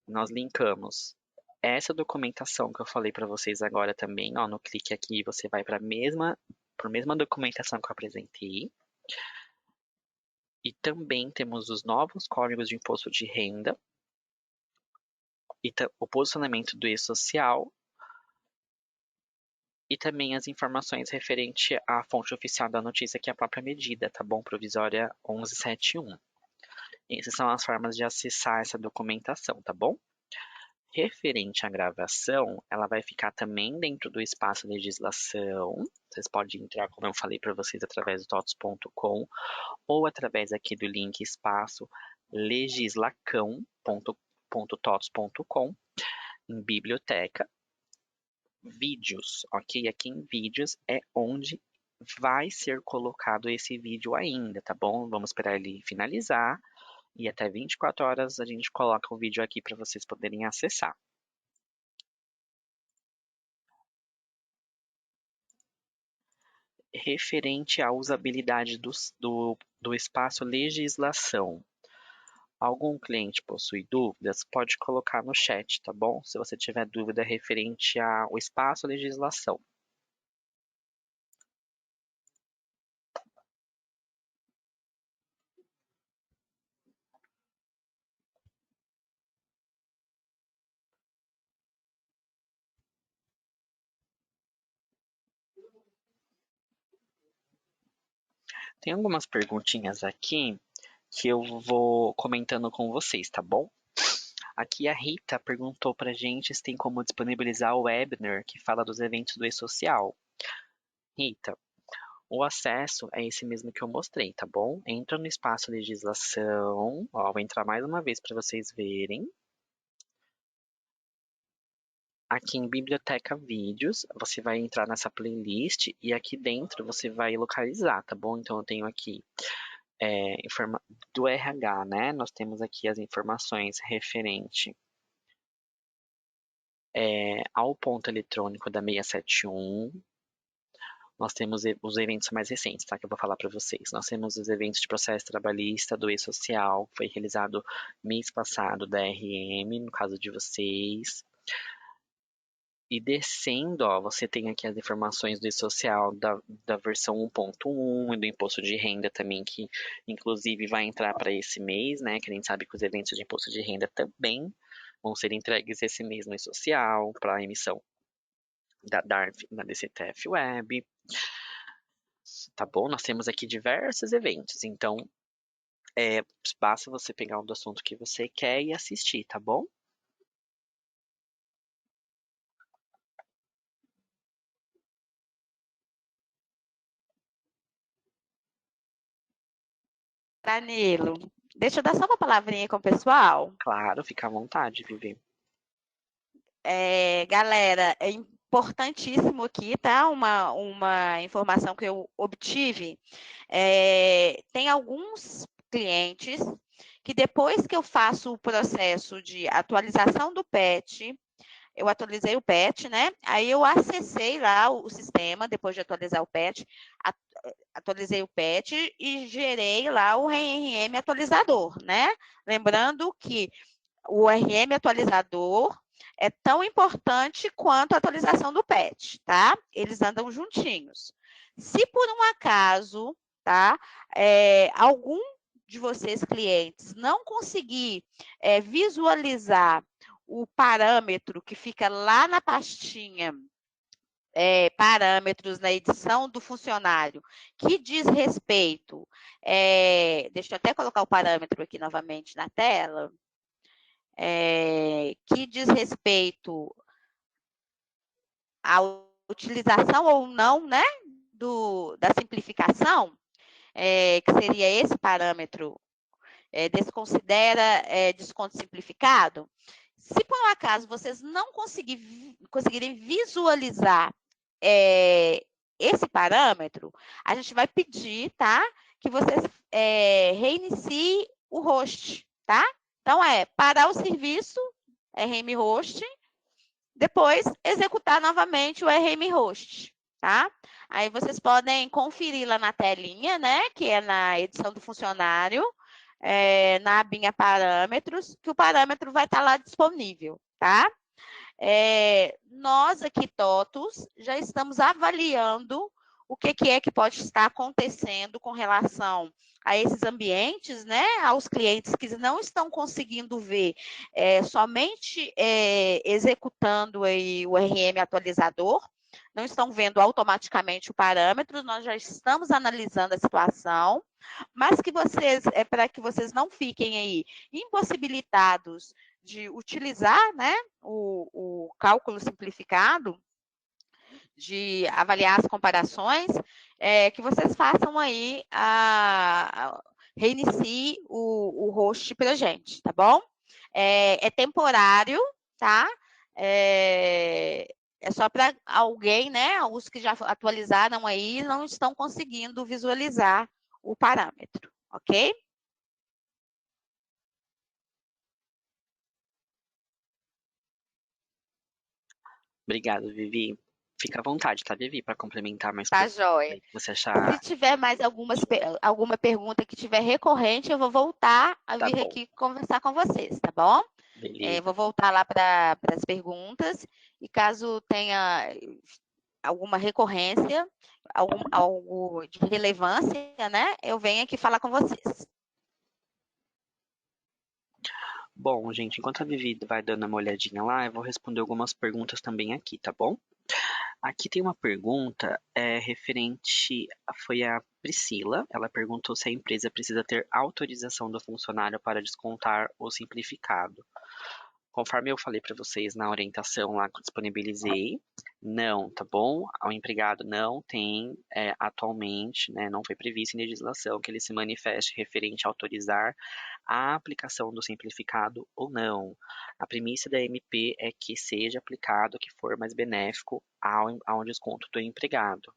Speaker 2: Nós linkamos essa documentação que eu falei para vocês agora também, ó, no clique aqui, você vai para a mesma documentação que eu apresentei. E também temos os novos códigos de imposto de renda e o posicionamento do e-social e também as informações referente à fonte oficial da notícia, que é a própria medida, tá bom? Provisória 1171. Essas são as formas de acessar essa documentação, tá bom? Referente à gravação, ela vai ficar também dentro do espaço legislação. Vocês podem entrar, como eu falei para vocês, através do totos.com ou através aqui do link espaço legislacão.totos.com em biblioteca. Vídeos, ok? Aqui em vídeos é onde vai ser colocado esse vídeo ainda, tá bom? Vamos esperar ele finalizar e até 24 horas a gente coloca o vídeo aqui para vocês poderem acessar. Referente à usabilidade do espaço legislação. Algum cliente possui dúvidas, pode colocar no chat, tá bom? Se você tiver dúvida referente ao espaço legislação. Tem algumas perguntinhas aqui que eu vou comentando com vocês, tá bom? Aqui a Rita perguntou pra gente se tem como disponibilizar o webinar que fala dos eventos do e-social. Rita, o acesso é esse mesmo que eu mostrei, tá bom? Entra no espaço legislação, ó, vou entrar mais uma vez para vocês verem. Aqui em Biblioteca Vídeos, você vai entrar nessa playlist e aqui dentro você vai localizar, tá bom? Então eu tenho aqui do RH, né? Nós temos aqui as informações referente ao ponto eletrônico da 671. Nós temos os eventos mais recentes, tá? Que eu vou falar para vocês. Nós temos os eventos de processo trabalhista do e-social, que foi realizado mês passado da RM, no caso de vocês. E descendo, ó, você tem aqui as informações do e-social da versão 1.1 e do imposto de renda também, que inclusive vai entrar para esse mês, né? Que a gente sabe que os eventos de imposto de renda também vão ser entregues esse mês no e-social, para a emissão da DARF na DCTF Web. Tá bom? Nós temos aqui diversos eventos, então basta você pegar um do assunto que você quer e assistir, tá bom?
Speaker 1: Danilo, deixa eu dar só uma palavrinha com o pessoal.
Speaker 2: Claro, fica à vontade, Vivi.
Speaker 1: Galera, é importantíssimo aqui, tá? Uma informação que eu obtive. Tem alguns clientes que depois que eu faço o processo de atualização do PET, eu atualizei o PET, né? Aí eu acessei lá o sistema, depois de atualizar o PET, atualizei o PET e gerei lá o RMM atualizador, né? Lembrando que o RM atualizador é tão importante quanto a atualização do PET, tá? Eles andam juntinhos. Se por um acaso, tá, algum de vocês clientes não conseguir visualizar o parâmetro que fica lá na pastinha parâmetros na edição do funcionário que diz respeito, deixa eu até colocar o parâmetro aqui novamente na tela, que diz respeito à utilização ou não, né, da simplificação, que seria esse parâmetro, desconsidera desconto simplificado. Se por um acaso vocês não conseguirem visualizar esse parâmetro, a gente vai pedir, tá, que vocês reiniciem o host, tá? Então, parar o serviço, RM host, depois executar novamente o RM host, tá? Aí vocês podem conferir lá na telinha, né, que é na edição do funcionário, na abinha parâmetros, que o parâmetro vai estar lá disponível, tá? Nós aqui, TOTUS, já estamos avaliando o que é que pode estar acontecendo com relação a esses ambientes, né, aos clientes que não estão conseguindo ver somente executando aí o RM atualizador, não estão vendo automaticamente o parâmetro, nós já estamos analisando a situação, mas que vocês, para que vocês não fiquem aí impossibilitados de utilizar, né, o cálculo simplificado, de avaliar as comparações, que vocês façam aí, reinicie o host para a gente, tá bom? É temporário, tá? É só para alguém, né? Os que já atualizaram aí não estão conseguindo visualizar o parâmetro, ok?
Speaker 2: Obrigado, Vivi. Fica à vontade, tá, Vivi, para complementar mais
Speaker 1: Tá,
Speaker 2: perguntas
Speaker 1: joia.
Speaker 2: aí que você achar.
Speaker 1: Se tiver mais alguma pergunta que tiver recorrente, eu vou voltar a
Speaker 2: Tá
Speaker 1: vir
Speaker 2: bom,
Speaker 1: aqui conversar com vocês, tá bom?
Speaker 2: beleza.
Speaker 1: Vou voltar lá para as perguntas e caso tenha alguma recorrência, algo de relevância, né? Eu venho aqui falar com vocês.
Speaker 2: Bom, gente, enquanto a Vivi vai dando uma olhadinha lá, eu vou responder algumas perguntas também aqui, tá bom? Aqui tem uma pergunta referente, foi a Priscila, ela perguntou se a empresa precisa ter autorização do funcionário para descontar o simplificado. Conforme eu falei para vocês na orientação lá que eu disponibilizei, não, tá bom? Ao empregado não tem atualmente, né, não foi previsto em legislação que ele se manifeste referente a autorizar a aplicação do simplificado ou não. A premissa da MP é que seja aplicado o que for mais benéfico ao desconto do empregado.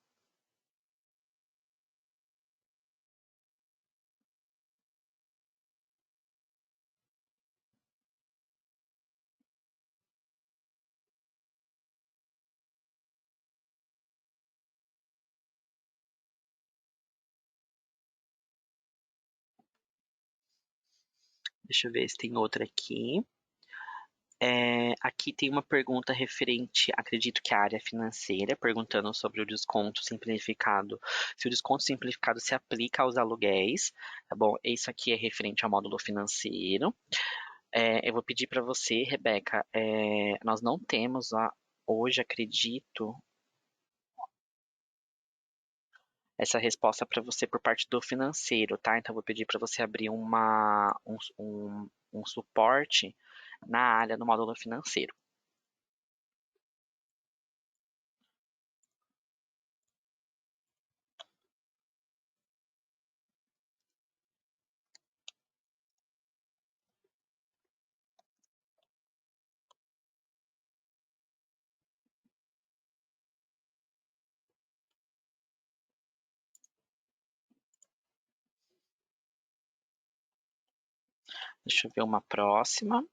Speaker 2: Deixa eu ver se tem outra aqui. Aqui tem uma pergunta referente, acredito que à área financeira, perguntando sobre o desconto simplificado, se o desconto simplificado se aplica aos aluguéis, tá bom? Isso aqui é referente ao módulo financeiro. Eu vou pedir para você, Rebeca, nós não temos hoje, acredito, essa resposta para você por parte do financeiro, tá? Então, eu vou pedir para você abrir um suporte na área do módulo financeiro. Deixa eu ver uma próxima.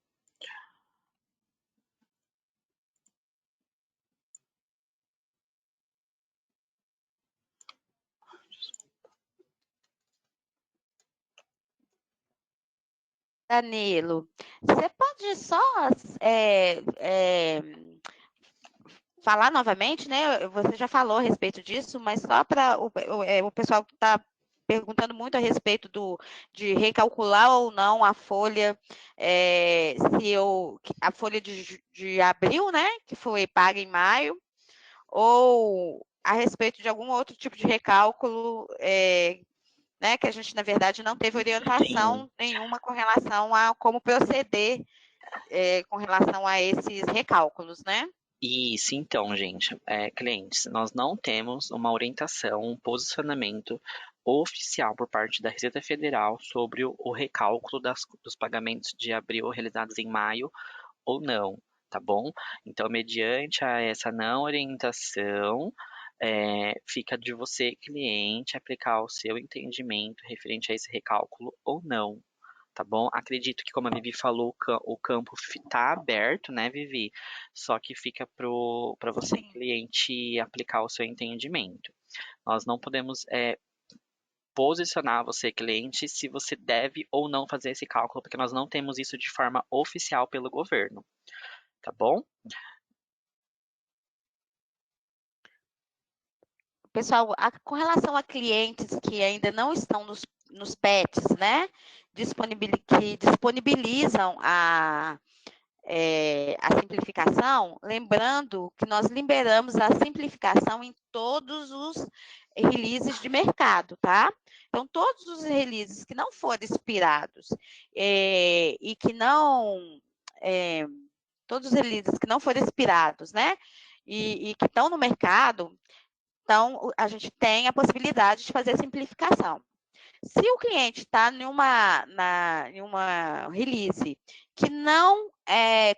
Speaker 1: Danilo, você pode só é, é, falar novamente, né? Você já falou a respeito disso, mas só para o pessoal que está perguntando muito a respeito de recalcular ou não a folha, a folha de abril, né? Que foi paga em maio, ou a respeito de algum outro tipo de recálculo, né? Que a gente, na verdade, não teve
Speaker 2: Sim.
Speaker 1: orientação nenhuma com relação a como proceder com relação a esses recálculos, né?
Speaker 2: Isso, então, gente, clientes, nós não temos uma orientação, um posicionamento oficial por parte da Receita Federal sobre o recálculo dos pagamentos de abril realizados em maio ou não, tá bom? Então, mediante a essa não orientação, fica de você, cliente, aplicar o seu entendimento referente a esse recálculo ou não, tá bom? Acredito que, como a Vivi falou, o campo está aberto, né, Vivi? Só que fica para você,
Speaker 1: Sim.
Speaker 2: cliente, aplicar o seu entendimento. Nós não podemos posicionar você, cliente, se você deve ou não fazer esse cálculo, porque nós não temos isso de forma oficial pelo governo, tá bom?
Speaker 1: Pessoal, com relação a clientes que ainda não estão nos PETs, né? Que disponibilizam a simplificação, lembrando que nós liberamos a simplificação em todos os releases de mercado, tá? Então, todos os releases que não forem expirados e que não. Todos os releases que não forem expirados, né? E que estão no mercado, então a gente tem a possibilidade de fazer simplificação. Se o cliente está em uma release que não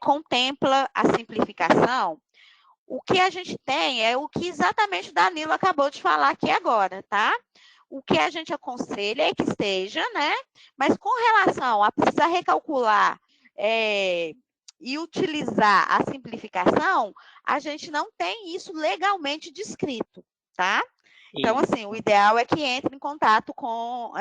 Speaker 1: contempla a simplificação, o que a gente tem é o que exatamente o Danilo acabou de falar aqui agora, tá? O que a gente aconselha é que esteja, né? Mas com relação a precisar recalcular e utilizar a simplificação, a gente não tem isso legalmente descrito, tá? Então, assim, o
Speaker 2: Isso.
Speaker 1: ideal é que entre em contato com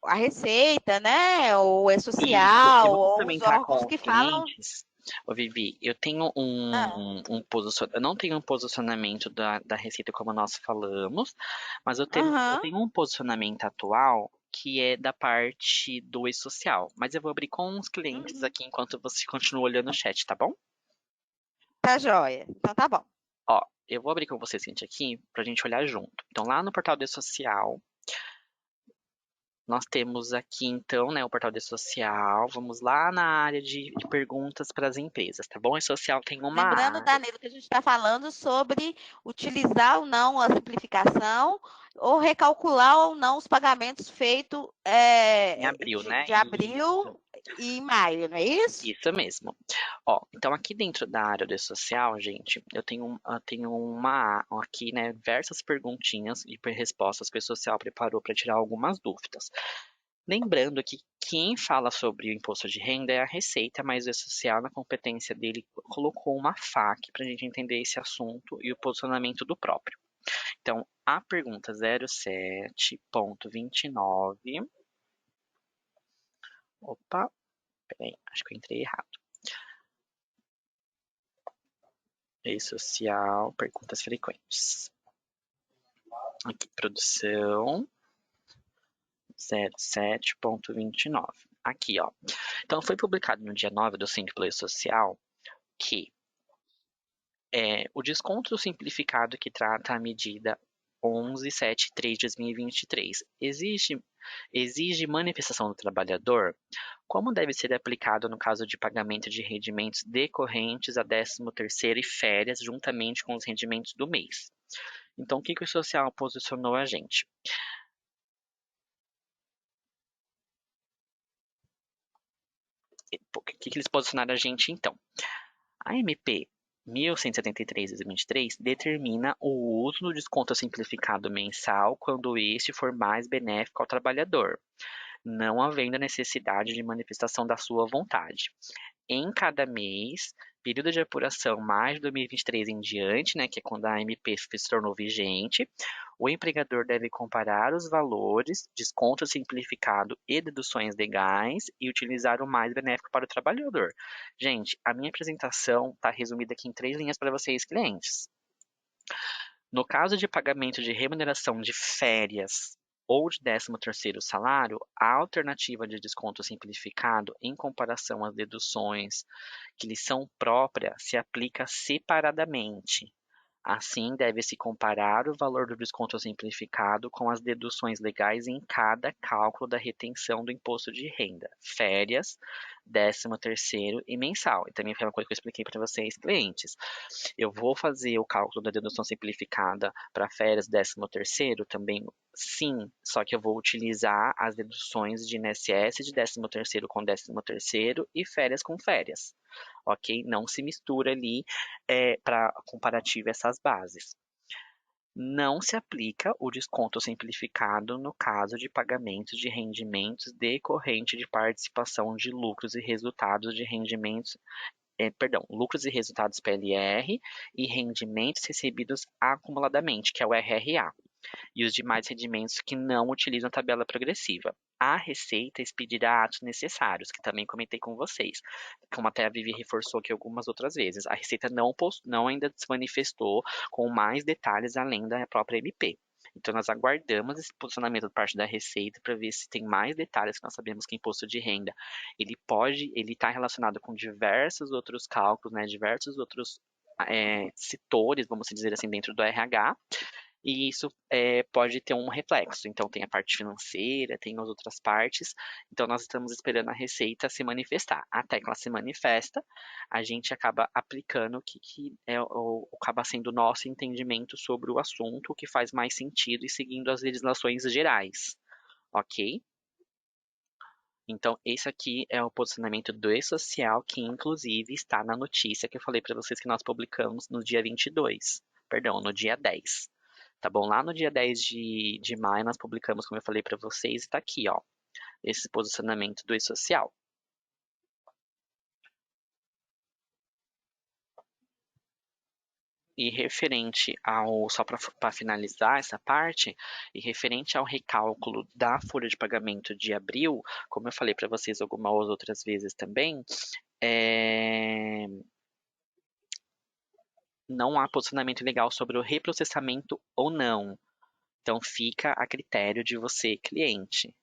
Speaker 1: a Receita, né? Ou
Speaker 2: Isso, eu
Speaker 1: E-Social,
Speaker 2: vou
Speaker 1: ou os
Speaker 2: complementar
Speaker 1: órgãos
Speaker 2: com os
Speaker 1: que falam.
Speaker 2: clientes. Ô, Vivi, eu tenho
Speaker 1: Ah,
Speaker 2: eu não tenho um posicionamento da Receita como nós falamos, mas eu
Speaker 1: aham,
Speaker 2: tenho um posicionamento atual que é da parte do e-social. Mas eu vou abrir com os clientes
Speaker 1: uhum,
Speaker 2: aqui enquanto você continua olhando o chat, tá bom?
Speaker 1: tá joia. Então tá bom.
Speaker 2: Ó, eu vou abrir com você, Cintia, aqui pra gente olhar junto. Então, lá no portal do e-social, nós temos aqui, então, né, o portal de social. Vamos lá na área de perguntas para as empresas, tá bom? E social tem uma
Speaker 1: Lembrando,
Speaker 2: área
Speaker 1: Danilo, que a gente está falando sobre utilizar ou não a simplificação ou recalcular ou não os pagamentos feitos
Speaker 2: em abril, né?
Speaker 1: de
Speaker 2: Isso,
Speaker 1: abril e maio, não é isso?
Speaker 2: isso mesmo. Ó, então aqui dentro da área de social, gente, eu tenho aqui, né, diversas perguntinhas e respostas que o social preparou para tirar algumas dúvidas. Lembrando que quem fala sobre o imposto de renda é a Receita, mas o social, na competência dele, colocou uma FAQ para a gente entender esse assunto e o posicionamento do próprio. Então, a pergunta 07.29. Opa, peraí, acho que eu entrei errado. Rede social, perguntas frequentes. Aqui, produção 07.29. Aqui, ó. Então, foi publicado no dia 9 do Simples Social que o desconto simplificado que trata a medida 1173 de 2023 exige manifestação do trabalhador, como deve ser aplicado no caso de pagamento de rendimentos decorrentes a 13º e férias, juntamente com os rendimentos do mês. Então, o que o social posicionou a gente? O que eles posicionaram a gente, então? A MP 1173 de 2023 determina o uso do desconto simplificado mensal quando este for mais benéfico ao trabalhador, não havendo necessidade de manifestação da sua vontade. Em cada mês, período de apuração mais de 2023 em diante, né, que é quando a MP se tornou vigente, o empregador deve comparar os valores, desconto simplificado e deduções legais e utilizar o mais benéfico para o trabalhador. Gente, a minha apresentação está resumida aqui em 3 linhas para vocês, clientes. No caso de pagamento de remuneração de férias ou de 13º salário, a alternativa de desconto simplificado em comparação às deduções que lhe são próprias se aplica separadamente. Assim, deve-se comparar o valor do desconto simplificado com as deduções legais em cada cálculo da retenção do imposto de renda, férias, 13º e mensal. E também foi uma coisa que eu expliquei para vocês, clientes. Eu vou fazer o cálculo da dedução simplificada para férias, 13º também, sim, só que eu vou utilizar as deduções de INSS de 13º com 13º e férias com férias, ok? Não se mistura ali para comparativo essas bases. Não se aplica o desconto simplificado no caso de pagamentos de rendimentos decorrente de participação de lucros e resultados de rendimentos lucros e resultados PLR e rendimentos recebidos acumuladamente, que é o RRA, e os demais rendimentos que não utilizam a tabela progressiva. A Receita expedirá atos necessários, que também comentei com vocês, como até a Vivi reforçou aqui algumas outras vezes. A Receita não ainda se manifestou com mais detalhes além da própria MP. Então, nós aguardamos esse posicionamento da parte da Receita para ver se tem mais detalhes, que nós sabemos que imposto de renda, ele está relacionado com diversos outros cálculos, né, diversos outros setores, vamos dizer assim, dentro do RH, e isso pode ter um reflexo. Então, tem a parte financeira, tem as outras partes. Então, nós estamos esperando a Receita se manifestar. Até que ela se manifesta, a gente acaba aplicando o que acaba sendo o nosso entendimento sobre o assunto, o que faz mais sentido e seguindo as legislações gerais. Ok? Então, esse aqui é o posicionamento do E-Social, que inclusive está na notícia que eu falei para vocês que nós publicamos no dia 22. Perdão, no dia 10. Tá bom? Lá no dia 10 de maio nós publicamos, como eu falei para vocês, está aqui, ó, esse posicionamento do E-Social. E referente ao, só para finalizar essa parte, e referente ao recálculo da folha de pagamento de abril, como eu falei para vocês algumas outras vezes também, não há posicionamento legal sobre o reprocessamento ou não. Então fica a critério de você, cliente.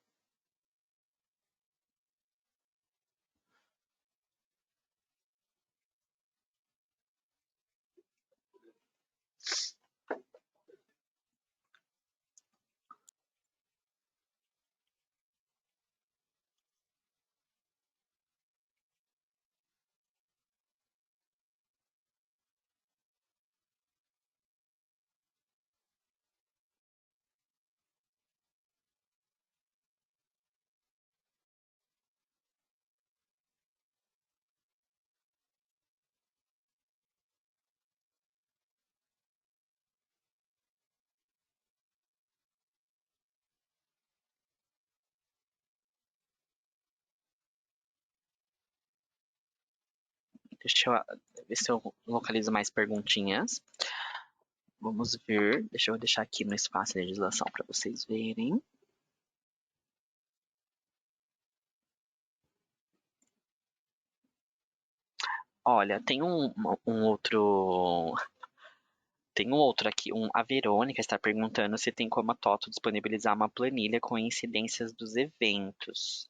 Speaker 2: Deixa eu ver se eu localizo mais perguntinhas. Vamos ver. Deixa eu deixar aqui no espaço de legislação para vocês verem. Olha, tem um outro. Tem um outro aqui. A Verônica está perguntando se tem como a TOTO disponibilizar uma planilha com incidências dos eventos.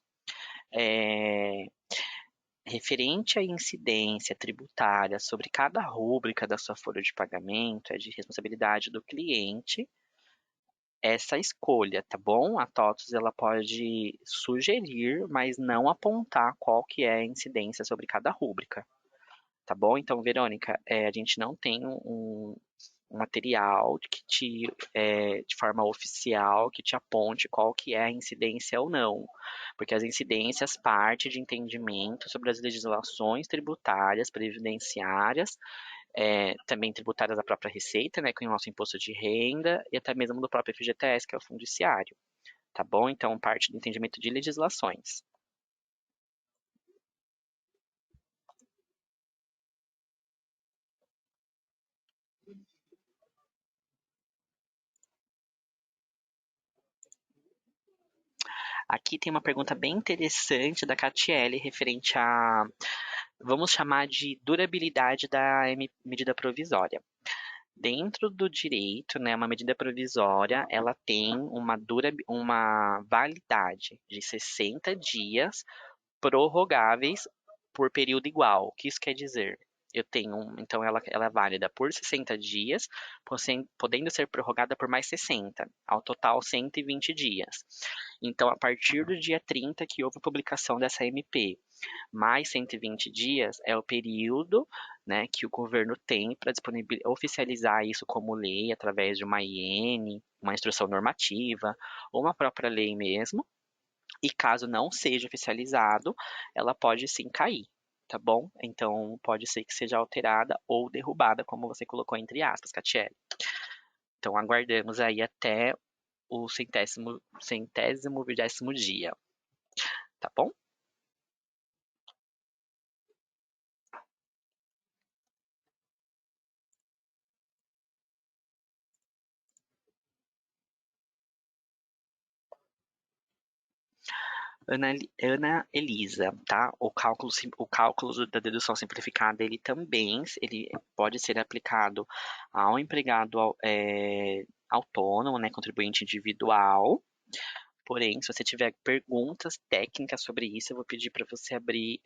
Speaker 2: Referente à incidência tributária sobre cada rúbrica da sua folha de pagamento, é de responsabilidade do cliente essa escolha, tá bom? A TOTUS ela pode sugerir, mas não apontar qual que é a incidência sobre cada rúbrica, tá bom? Então, Verônica, a gente não tem um material de forma oficial que te aponte qual que é a incidência ou não, porque as incidências partem de entendimento sobre as legislações tributárias, previdenciárias, também tributárias da própria Receita, né, com o nosso imposto de renda e até mesmo do próprio FGTS, que é o Fundiciário, tá bom? Então, parte do entendimento de legislações. Aqui tem uma pergunta bem interessante da Catiele referente a, vamos chamar de durabilidade da medida provisória. Dentro do direito, né, uma medida provisória, ela tem uma validade de 60 dias prorrogáveis por período igual. O que isso quer dizer? Então ela é válida por 60 dias, podendo ser prorrogada por mais 60, ao total 120 dias. Então, a partir do dia 30 que houve a publicação dessa MP, mais 120 dias é o período, né, que o governo tem para oficializar isso como lei através de uma IN, uma instrução normativa ou uma própria lei mesmo. E caso não seja oficializado, ela pode sim cair, tá bom? Então pode ser que seja alterada ou derrubada, como você colocou entre aspas, Catiele. Então aguardamos aí até o centésimo vigésimo dia, tá bom? Ana Elisa, tá? O cálculo da dedução simplificada, ele pode ser aplicado ao empregado autônomo, né, contribuinte individual. Porém, se você tiver perguntas técnicas sobre isso, eu vou pedir para você abrir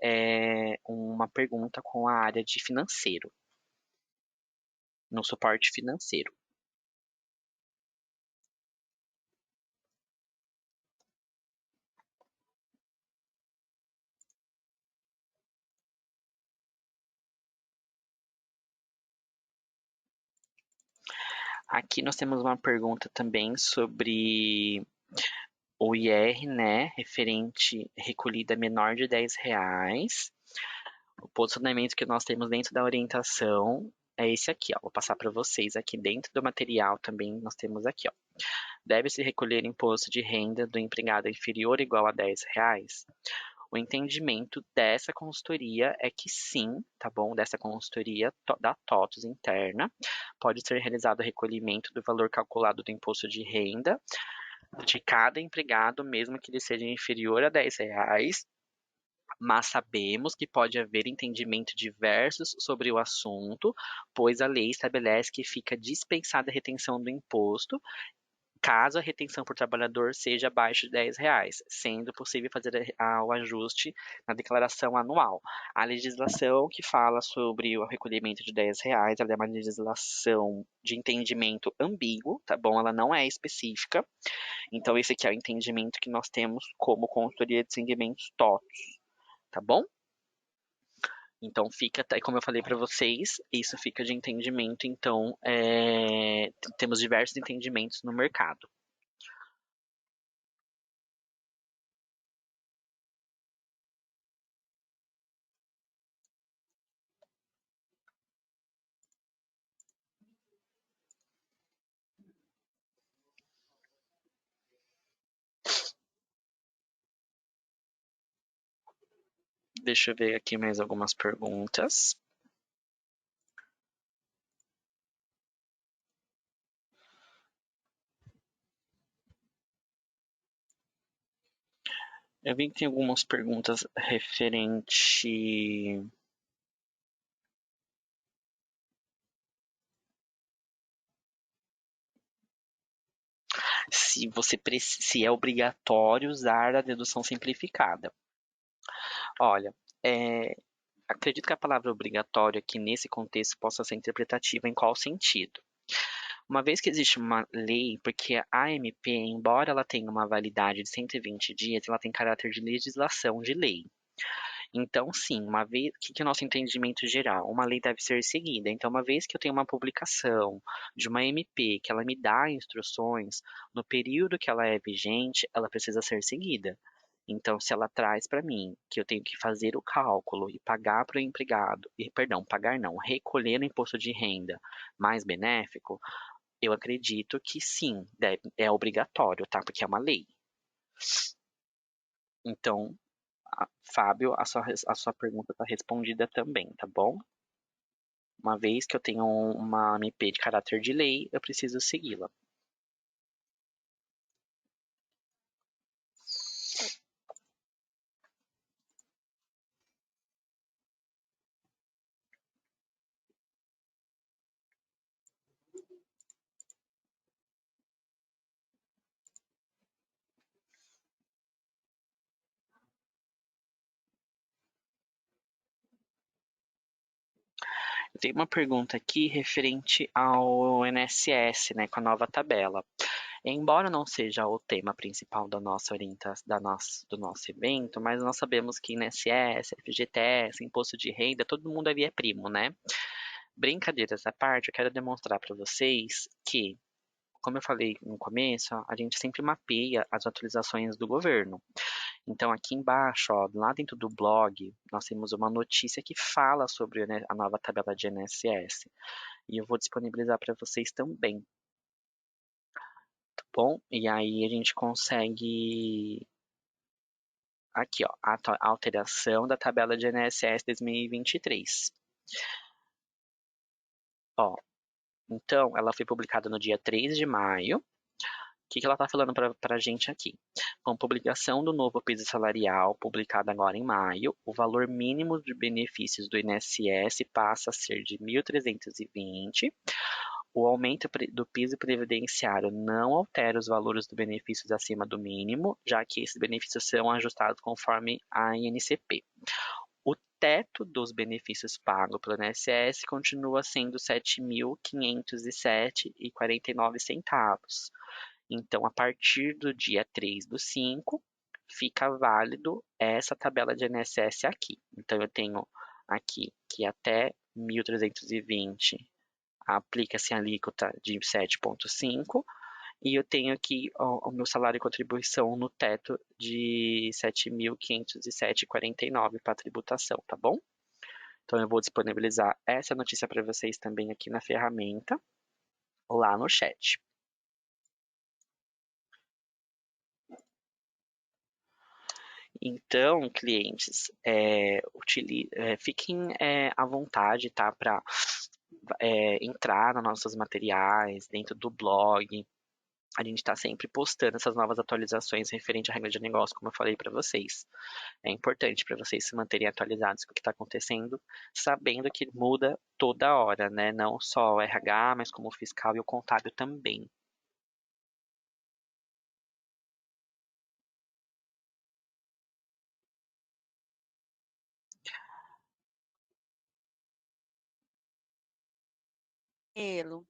Speaker 2: uma pergunta com a área de financeiro, no suporte financeiro. Aqui nós temos uma pergunta também sobre o IR, né, referente recolhida menor de R$ 10. O posicionamento que nós temos dentro da orientação é esse aqui, ó. Vou passar para vocês aqui dentro do material também nós temos aqui, ó. Deve-se recolher imposto de renda do empregado inferior ou igual a R$ 10? O entendimento dessa consultoria é que sim, tá bom? Dessa consultoria da TOTUS interna, pode ser realizado o recolhimento do valor calculado do imposto de renda de cada empregado, mesmo que ele seja inferior a R$ 10, mas sabemos que pode haver entendimento diversos sobre o assunto, pois a lei estabelece que fica dispensada a retenção do imposto caso a retenção por trabalhador seja abaixo de R$ 10, sendo possível fazer o ajuste na declaração anual. A legislação que fala sobre o recolhimento de R$ 10, ela é uma legislação de entendimento ambíguo, tá bom? Ela não é específica. Então, esse aqui é o entendimento que nós temos como consultoria de segmentos TOTS, tá bom? Então fica, como eu falei para vocês, isso fica de entendimento. Então temos diversos entendimentos no mercado. Deixa eu ver aqui mais algumas perguntas. Eu vi que tem algumas perguntas referente se é obrigatório usar a dedução simplificada. Olha, acredito que a palavra obrigatório aqui nesse contexto possa ser interpretativa em qual sentido? Uma vez que existe uma lei, porque a AMP, embora ela tenha uma validade de 120 dias, ela tem caráter de legislação de lei. Então, sim, uma vez, o que é o nosso entendimento geral? Uma lei deve ser seguida. Então, uma vez que eu tenho uma publicação de uma MP, que ela me dá instruções, no período que ela é vigente, ela precisa ser seguida. Então, se ela traz para mim que eu tenho que fazer o cálculo e pagar para o empregado, e, perdão, pagar não, recolher no imposto de renda mais benéfico, eu acredito que sim, é obrigatório, tá? Porque é uma lei. Então, Fábio, a sua pergunta está respondida também, tá bom? Uma vez que eu tenho uma MP de caráter de lei, eu preciso segui-la. Tem uma pergunta aqui referente ao INSS, né, com a nova tabela. Embora não seja o tema principal da nossa do nosso evento, mas nós sabemos que INSS, FGTS, Imposto de Renda, todo mundo ali é primo, né? Brincadeiras à parte, eu quero demonstrar para vocês que, como eu falei no começo, a gente sempre mapeia as atualizações do governo. Então, aqui embaixo, ó, lá dentro do blog, nós temos uma notícia que fala sobre, né, a nova tabela de INSS. E eu vou disponibilizar para vocês também, tá bom? E aí a gente consegue. Aqui, ó, a alteração da tabela de INSS 2023. Ó, então, ela foi publicada no dia 3 de maio. O que ela está falando para a gente aqui? Com publicação do novo piso salarial, publicado agora em maio, o valor mínimo de benefícios do INSS passa a ser de 1.320. O aumento do piso previdenciário não altera os valores dos benefícios acima do mínimo, já que esses benefícios são ajustados conforme a INCP. O teto dos benefícios pagos pelo INSS continua sendo R$ 7.507,49. Então, a partir do dia 3 do 5, fica válido essa tabela de INSS aqui. Então, eu tenho aqui que até 1.320 aplica-se a alíquota de 7,5 e eu tenho aqui o meu salário e contribuição no teto de 7.507,49 para tributação, tá bom? Então eu vou disponibilizar essa notícia para vocês também aqui na ferramenta, lá no chat. Então, clientes, fiquem à vontade, tá, para entrar nos nossos materiais, dentro do blog. A gente está sempre postando essas novas atualizações referente à regra de negócio, como eu falei para vocês. É importante para vocês se manterem atualizados com o que está acontecendo, sabendo que muda toda hora, né? Não só o RH, mas como o fiscal e o contábil também.
Speaker 1: Danilo.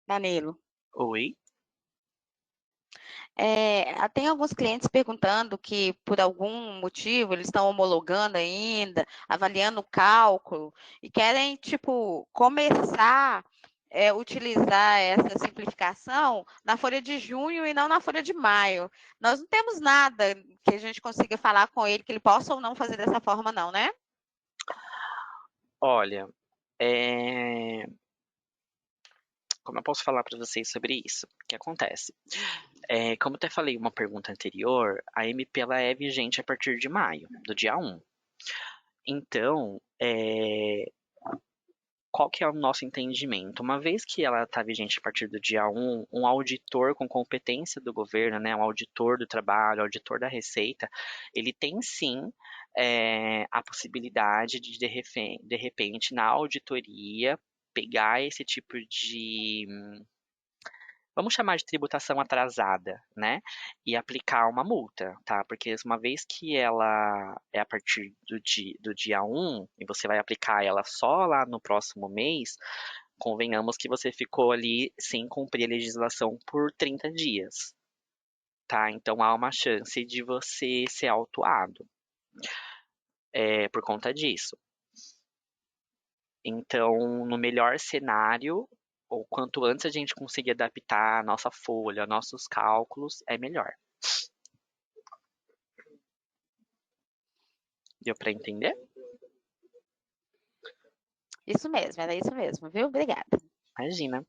Speaker 1: Danilo.
Speaker 2: Oi?
Speaker 1: Tem alguns clientes perguntando que, por algum motivo, eles estão homologando ainda, avaliando o cálculo, e querem, tipo, começar a utilizar essa simplificação na folha de junho e não na folha de maio. Nós não temos nada que a gente consiga falar com ele que ele possa ou não fazer dessa forma, não, né?
Speaker 2: Olha, como eu posso falar para vocês sobre isso? O que acontece? Como eu até falei em uma pergunta anterior, a MP ela é vigente a partir de maio, do dia 1. Então, qual que é o nosso entendimento? Uma vez que ela está vigente a partir do dia 1, um auditor com competência do governo, né, um auditor do trabalho, auditor da Receita, ele tem sim a possibilidade de repente, na auditoria, pegar esse tipo de, vamos chamar de tributação atrasada, né? E aplicar uma multa, tá? Porque uma vez que ela é a partir do dia 1 e você vai aplicar ela só lá no próximo mês, convenhamos que você ficou ali sem cumprir a legislação por 30 dias, tá? Então há uma chance de você ser autuado por conta disso. Então, no melhor cenário, ou quanto antes a gente conseguir adaptar a nossa folha, nossos cálculos, é melhor. Deu para entender?
Speaker 1: Isso mesmo, era isso mesmo, viu? Obrigada.
Speaker 2: Imagina.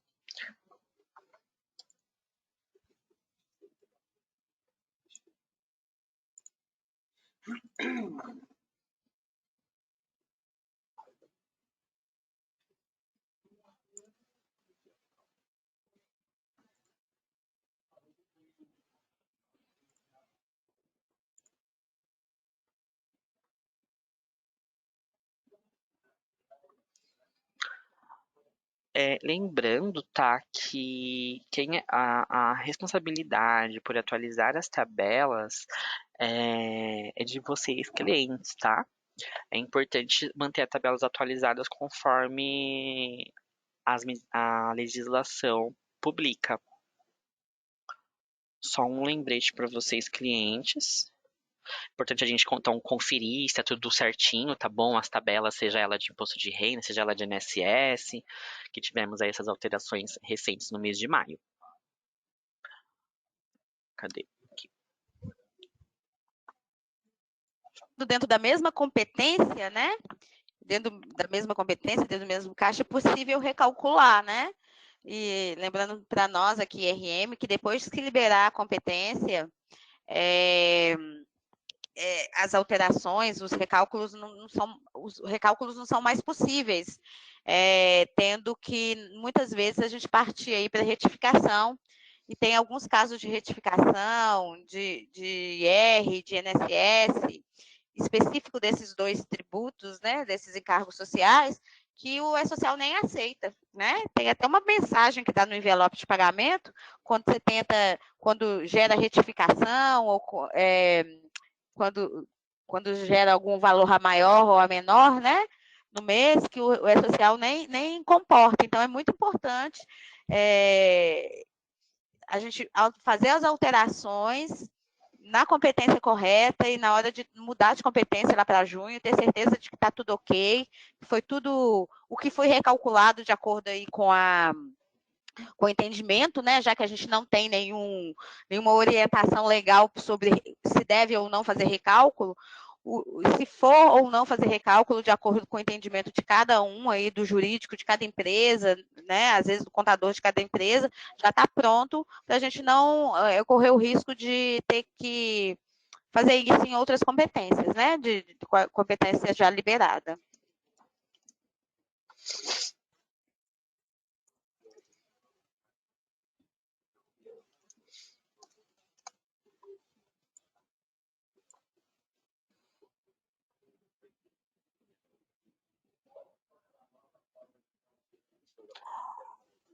Speaker 2: Lembrando, tá, que a responsabilidade por atualizar as tabelas é de vocês, clientes, tá? É importante manter as tabelas atualizadas conforme a legislação publica. Só um lembrete para vocês, clientes. Importante a gente então conferir se é tudo certinho, tá bom? As tabelas, seja ela de imposto de renda, seja ela de INSS, que tivemos aí essas alterações recentes no mês de maio. Cadê? Aqui.
Speaker 1: Dentro da mesma competência, né? Dentro da mesma competência, dentro do mesmo caixa, é possível recalcular, né? E lembrando para nós aqui, RM, que depois que liberar a competência, as alterações, os recálculos não são mais possíveis, tendo que muitas vezes a gente parte aí para retificação, e tem alguns casos de retificação, de IR, de INSS, específico desses dois tributos, né, desses encargos sociais, que o E-Social nem aceita, né? Tem até uma mensagem que dá no envelope de pagamento, quando gera retificação, ou quando gera algum valor a maior ou a menor, né, no mês, que o E-Social nem comporta. Então, é muito importante a gente fazer as alterações na competência correta, e na hora de mudar de competência lá para junho, ter certeza de que está tudo ok, que foi tudo o que foi recalculado de acordo aí com o entendimento, né, já que a gente não tem nenhuma orientação legal sobre se deve ou não fazer recálculo, se for ou não fazer recálculo de acordo com o entendimento de cada um aí, do jurídico de cada empresa, né, às vezes do contador de cada empresa, já está pronto para a gente não correr o risco de ter que fazer isso em outras competências, né, de competência já liberada.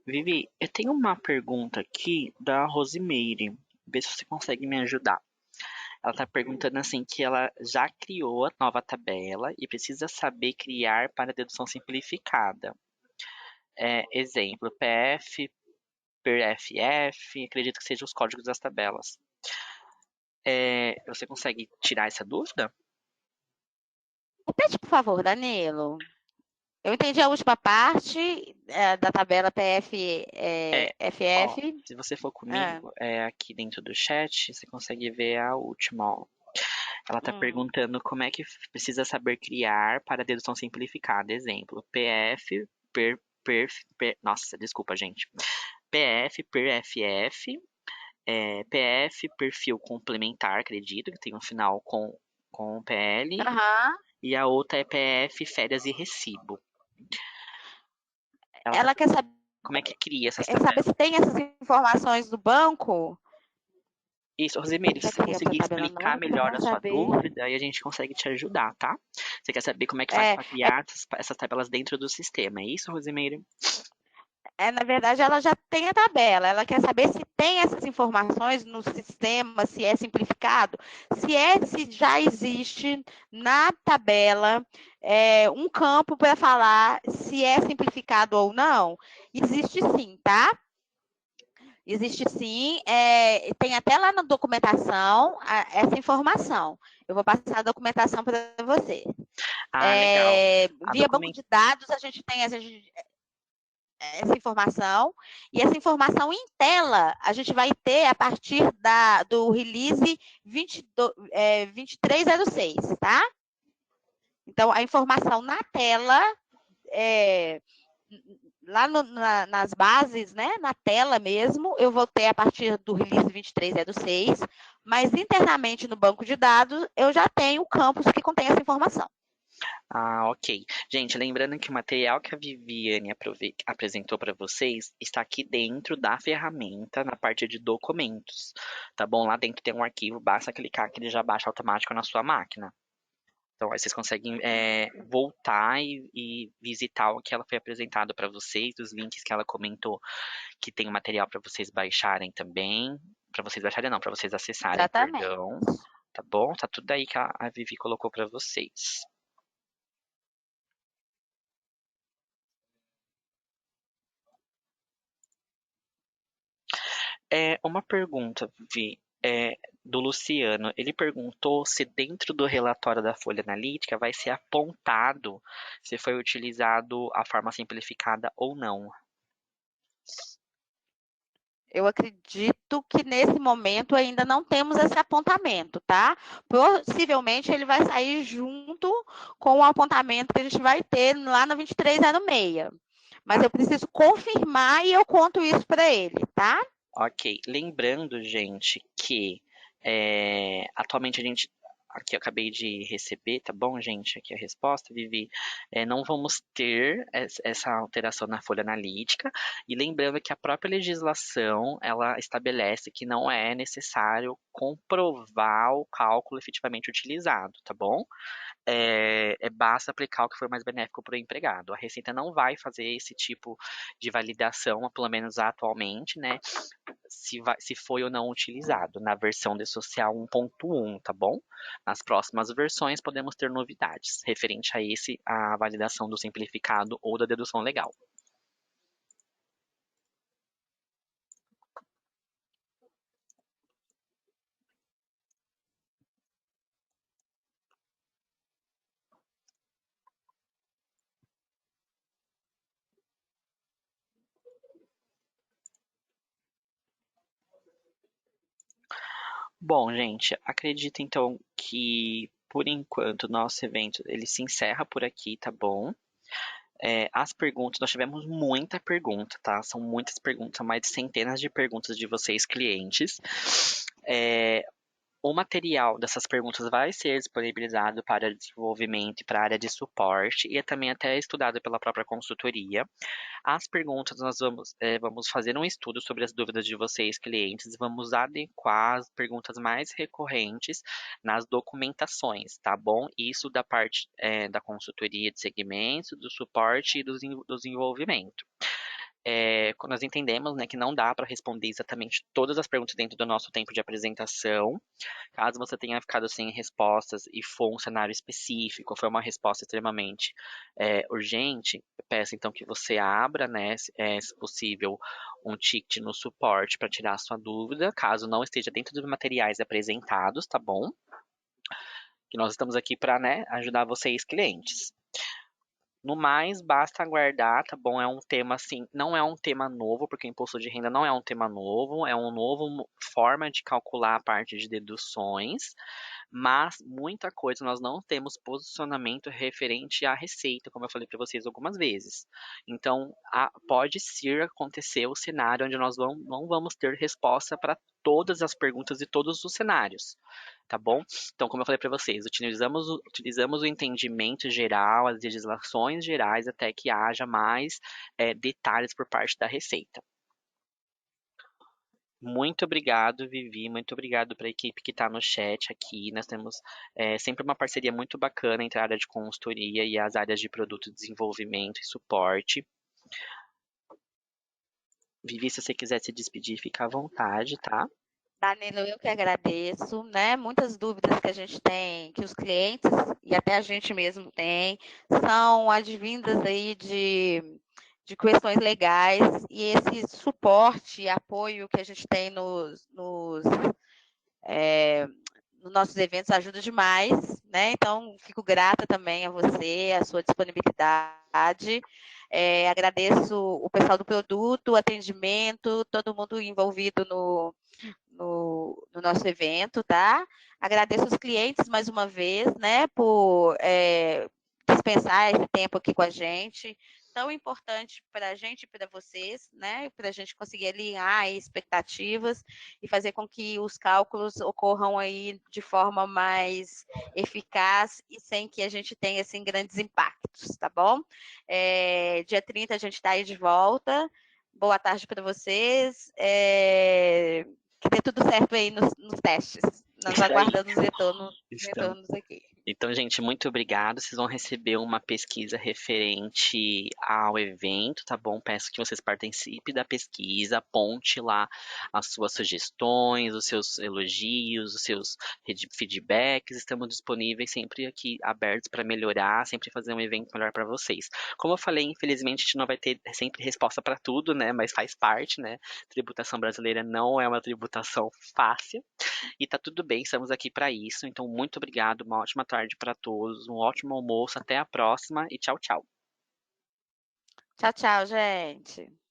Speaker 2: Vivi, eu tenho uma pergunta aqui da Rosimeire. Vê se você consegue me ajudar. Ela está perguntando assim que ela já criou a nova tabela e precisa saber criar para dedução simplificada. Exemplo, PF, PRFF, acredito que sejam os códigos das tabelas. Você consegue tirar essa dúvida?
Speaker 1: Repete, por favor, Danilo. Eu entendi a última parte da tabela PF,
Speaker 2: Ó,
Speaker 1: FF.
Speaker 2: se você for comigo, aqui dentro do chat, você consegue ver a última, ó. Ela está perguntando como é que precisa saber criar para dedução simplificada. Exemplo, PF, nossa, desculpa, gente. PF, PRFF, PF, perfil complementar, acredito, que tem um final com PL. E a outra é PF, férias e recibo.
Speaker 1: Ela quer saber,
Speaker 2: como é que cria essas
Speaker 1: tabelas? Saber se tem essas informações do banco.
Speaker 2: Isso, Rosimeire, se você conseguir explicar melhor a sua dúvida, aí a gente consegue te ajudar, tá? Você quer saber como é que faz para criar essas tabelas dentro do sistema, é isso, Rosimeire?
Speaker 1: Na verdade, ela já tem a tabela, ela quer saber se tem essas informações no sistema, se é simplificado, se já existe na tabela um campo para falar se é simplificado ou não. Existe sim, tá? Existe sim, tem até lá na documentação essa informação. Eu vou passar a documentação para você.
Speaker 2: Legal.
Speaker 1: Via banco de dados, a gente tem essa informação, e essa informação em tela a gente vai ter a partir do release 2306, tá? Então, a informação na tela, lá nas bases, né, na tela mesmo, eu vou ter a partir do release 23, do 6, mas internamente no banco de dados, eu já tenho campos que contém essa informação.
Speaker 2: Ah, ok. Gente, lembrando que o material que a Viviane apresentou para vocês está aqui dentro da ferramenta, na parte de documentos, tá bom? Lá dentro tem um arquivo, basta clicar que ele já baixa automático na sua máquina. Então, aí vocês conseguem voltar e visitar o que ela foi apresentado para vocês, os links que ela comentou que tem o material para vocês baixarem também. Para vocês baixarem, não, para vocês acessarem,
Speaker 1: Exatamente.
Speaker 2: perdão. Tá bom? Tá tudo aí que a Vivi colocou para vocês. Uma pergunta, Vi, do Luciano. Ele perguntou se dentro do relatório da Folha Analítica vai ser apontado se foi utilizado a forma simplificada ou não.
Speaker 1: Eu acredito que nesse momento ainda não temos esse apontamento, tá? Possivelmente ele vai sair junto com o apontamento que a gente vai ter lá na 2306. Mas eu preciso confirmar e eu conto isso para ele, tá?
Speaker 2: Ok. Lembrando, gente, que atualmente a gente. Aqui eu acabei de receber, tá bom, gente? Aqui a resposta, Vivi. Não vamos ter essa alteração na folha analítica. E lembrando que a própria legislação, ela estabelece que não é necessário comprovar o cálculo efetivamente utilizado, tá bom? Basta aplicar o que for mais benéfico para o empregado. A Receita não vai fazer esse tipo de validação, pelo menos atualmente, né? Se foi ou não utilizado na versão de social 1.1, tá bom? Nas próximas versões podemos ter novidades referente a validação do simplificado ou da dedução legal. Bom, gente, acredito então que por enquanto o nosso evento ele se encerra por aqui, tá bom? As perguntas, nós tivemos muita pergunta, tá? São muitas perguntas, são mais de centenas de perguntas de vocês, clientes. O material dessas perguntas vai ser disponibilizado para desenvolvimento e para a área de suporte e é também até estudado pela própria consultoria. As perguntas, nós vamos fazer um estudo sobre as dúvidas de vocês, clientes, vamos adequar as perguntas mais recorrentes nas documentações, tá bom? Isso da parte da consultoria de segmentos, do suporte e do desenvolvimento. Quando nós entendemos, né, que não dá para responder exatamente todas as perguntas dentro do nosso tempo de apresentação. Caso você tenha ficado sem respostas e for um cenário específico, foi uma resposta extremamente urgente, peço então que você abra, né, se possível, um ticket no suporte para tirar a sua dúvida, caso não esteja dentro dos materiais apresentados, tá bom? Que nós estamos aqui para, né, ajudar vocês, clientes. No mais, basta aguardar, tá bom? É um tema assim, não é um tema novo, porque o imposto de renda não é um tema novo, é uma nova forma de calcular a parte de deduções, mas muita coisa nós não temos posicionamento referente à receita, como eu falei para vocês algumas vezes. Então, pode sim acontecer o cenário onde nós não vamos ter resposta para todas as perguntas e todos os cenários, tá bom? Então, como eu falei para vocês, utilizamos o entendimento geral, as legislações gerais, até que haja mais detalhes por parte da Receita. Muito obrigado, Vivi. Muito obrigado para a equipe que está no chat aqui. Nós temos sempre uma parceria muito bacana entre a área de consultoria e as áreas de produto desenvolvimento e suporte. Vivi, se você quiser se despedir, fica à vontade, tá?
Speaker 1: Danilo, eu que agradeço, né? Muitas dúvidas que a gente tem, que os clientes e até a gente mesmo tem, são advindas aí de questões legais e esse suporte e apoio que a gente tem nos nossos eventos ajuda demais, né? Então, fico grata também a você, a sua disponibilidade. Agradeço o pessoal do produto, o atendimento, todo mundo envolvido no nosso evento, tá? Agradeço os clientes mais uma vez, né, por dispensar esse tempo aqui com a gente, tão importante para a gente e para vocês, né? Para a gente conseguir alinhar expectativas e fazer com que os cálculos ocorram aí de forma mais eficaz e sem que a gente tenha assim grandes impactos, tá bom? Dia 30 a gente está aí de volta. Boa tarde para vocês. Que dê tudo certo aí nos testes. Nós
Speaker 2: Isso aí.
Speaker 1: aguardando os
Speaker 2: Estamos.
Speaker 1: retornos aqui.
Speaker 2: Então, gente, muito obrigado. Vocês vão receber uma pesquisa referente ao evento, tá bom? Peço que vocês participem da pesquisa, aponte lá as suas sugestões, os seus elogios, os seus feedbacks. Estamos disponíveis sempre aqui abertos para melhorar, sempre fazer um evento melhor para vocês. Como eu falei, infelizmente a gente não vai ter sempre resposta para tudo, né? Mas faz parte, né? Tributação brasileira não é uma tributação fácil. E tá tudo bem, estamos aqui para isso. Então, muito obrigado, uma ótima tarde para todos, um ótimo almoço, até a próxima e tchau, tchau.
Speaker 1: Tchau, tchau, gente.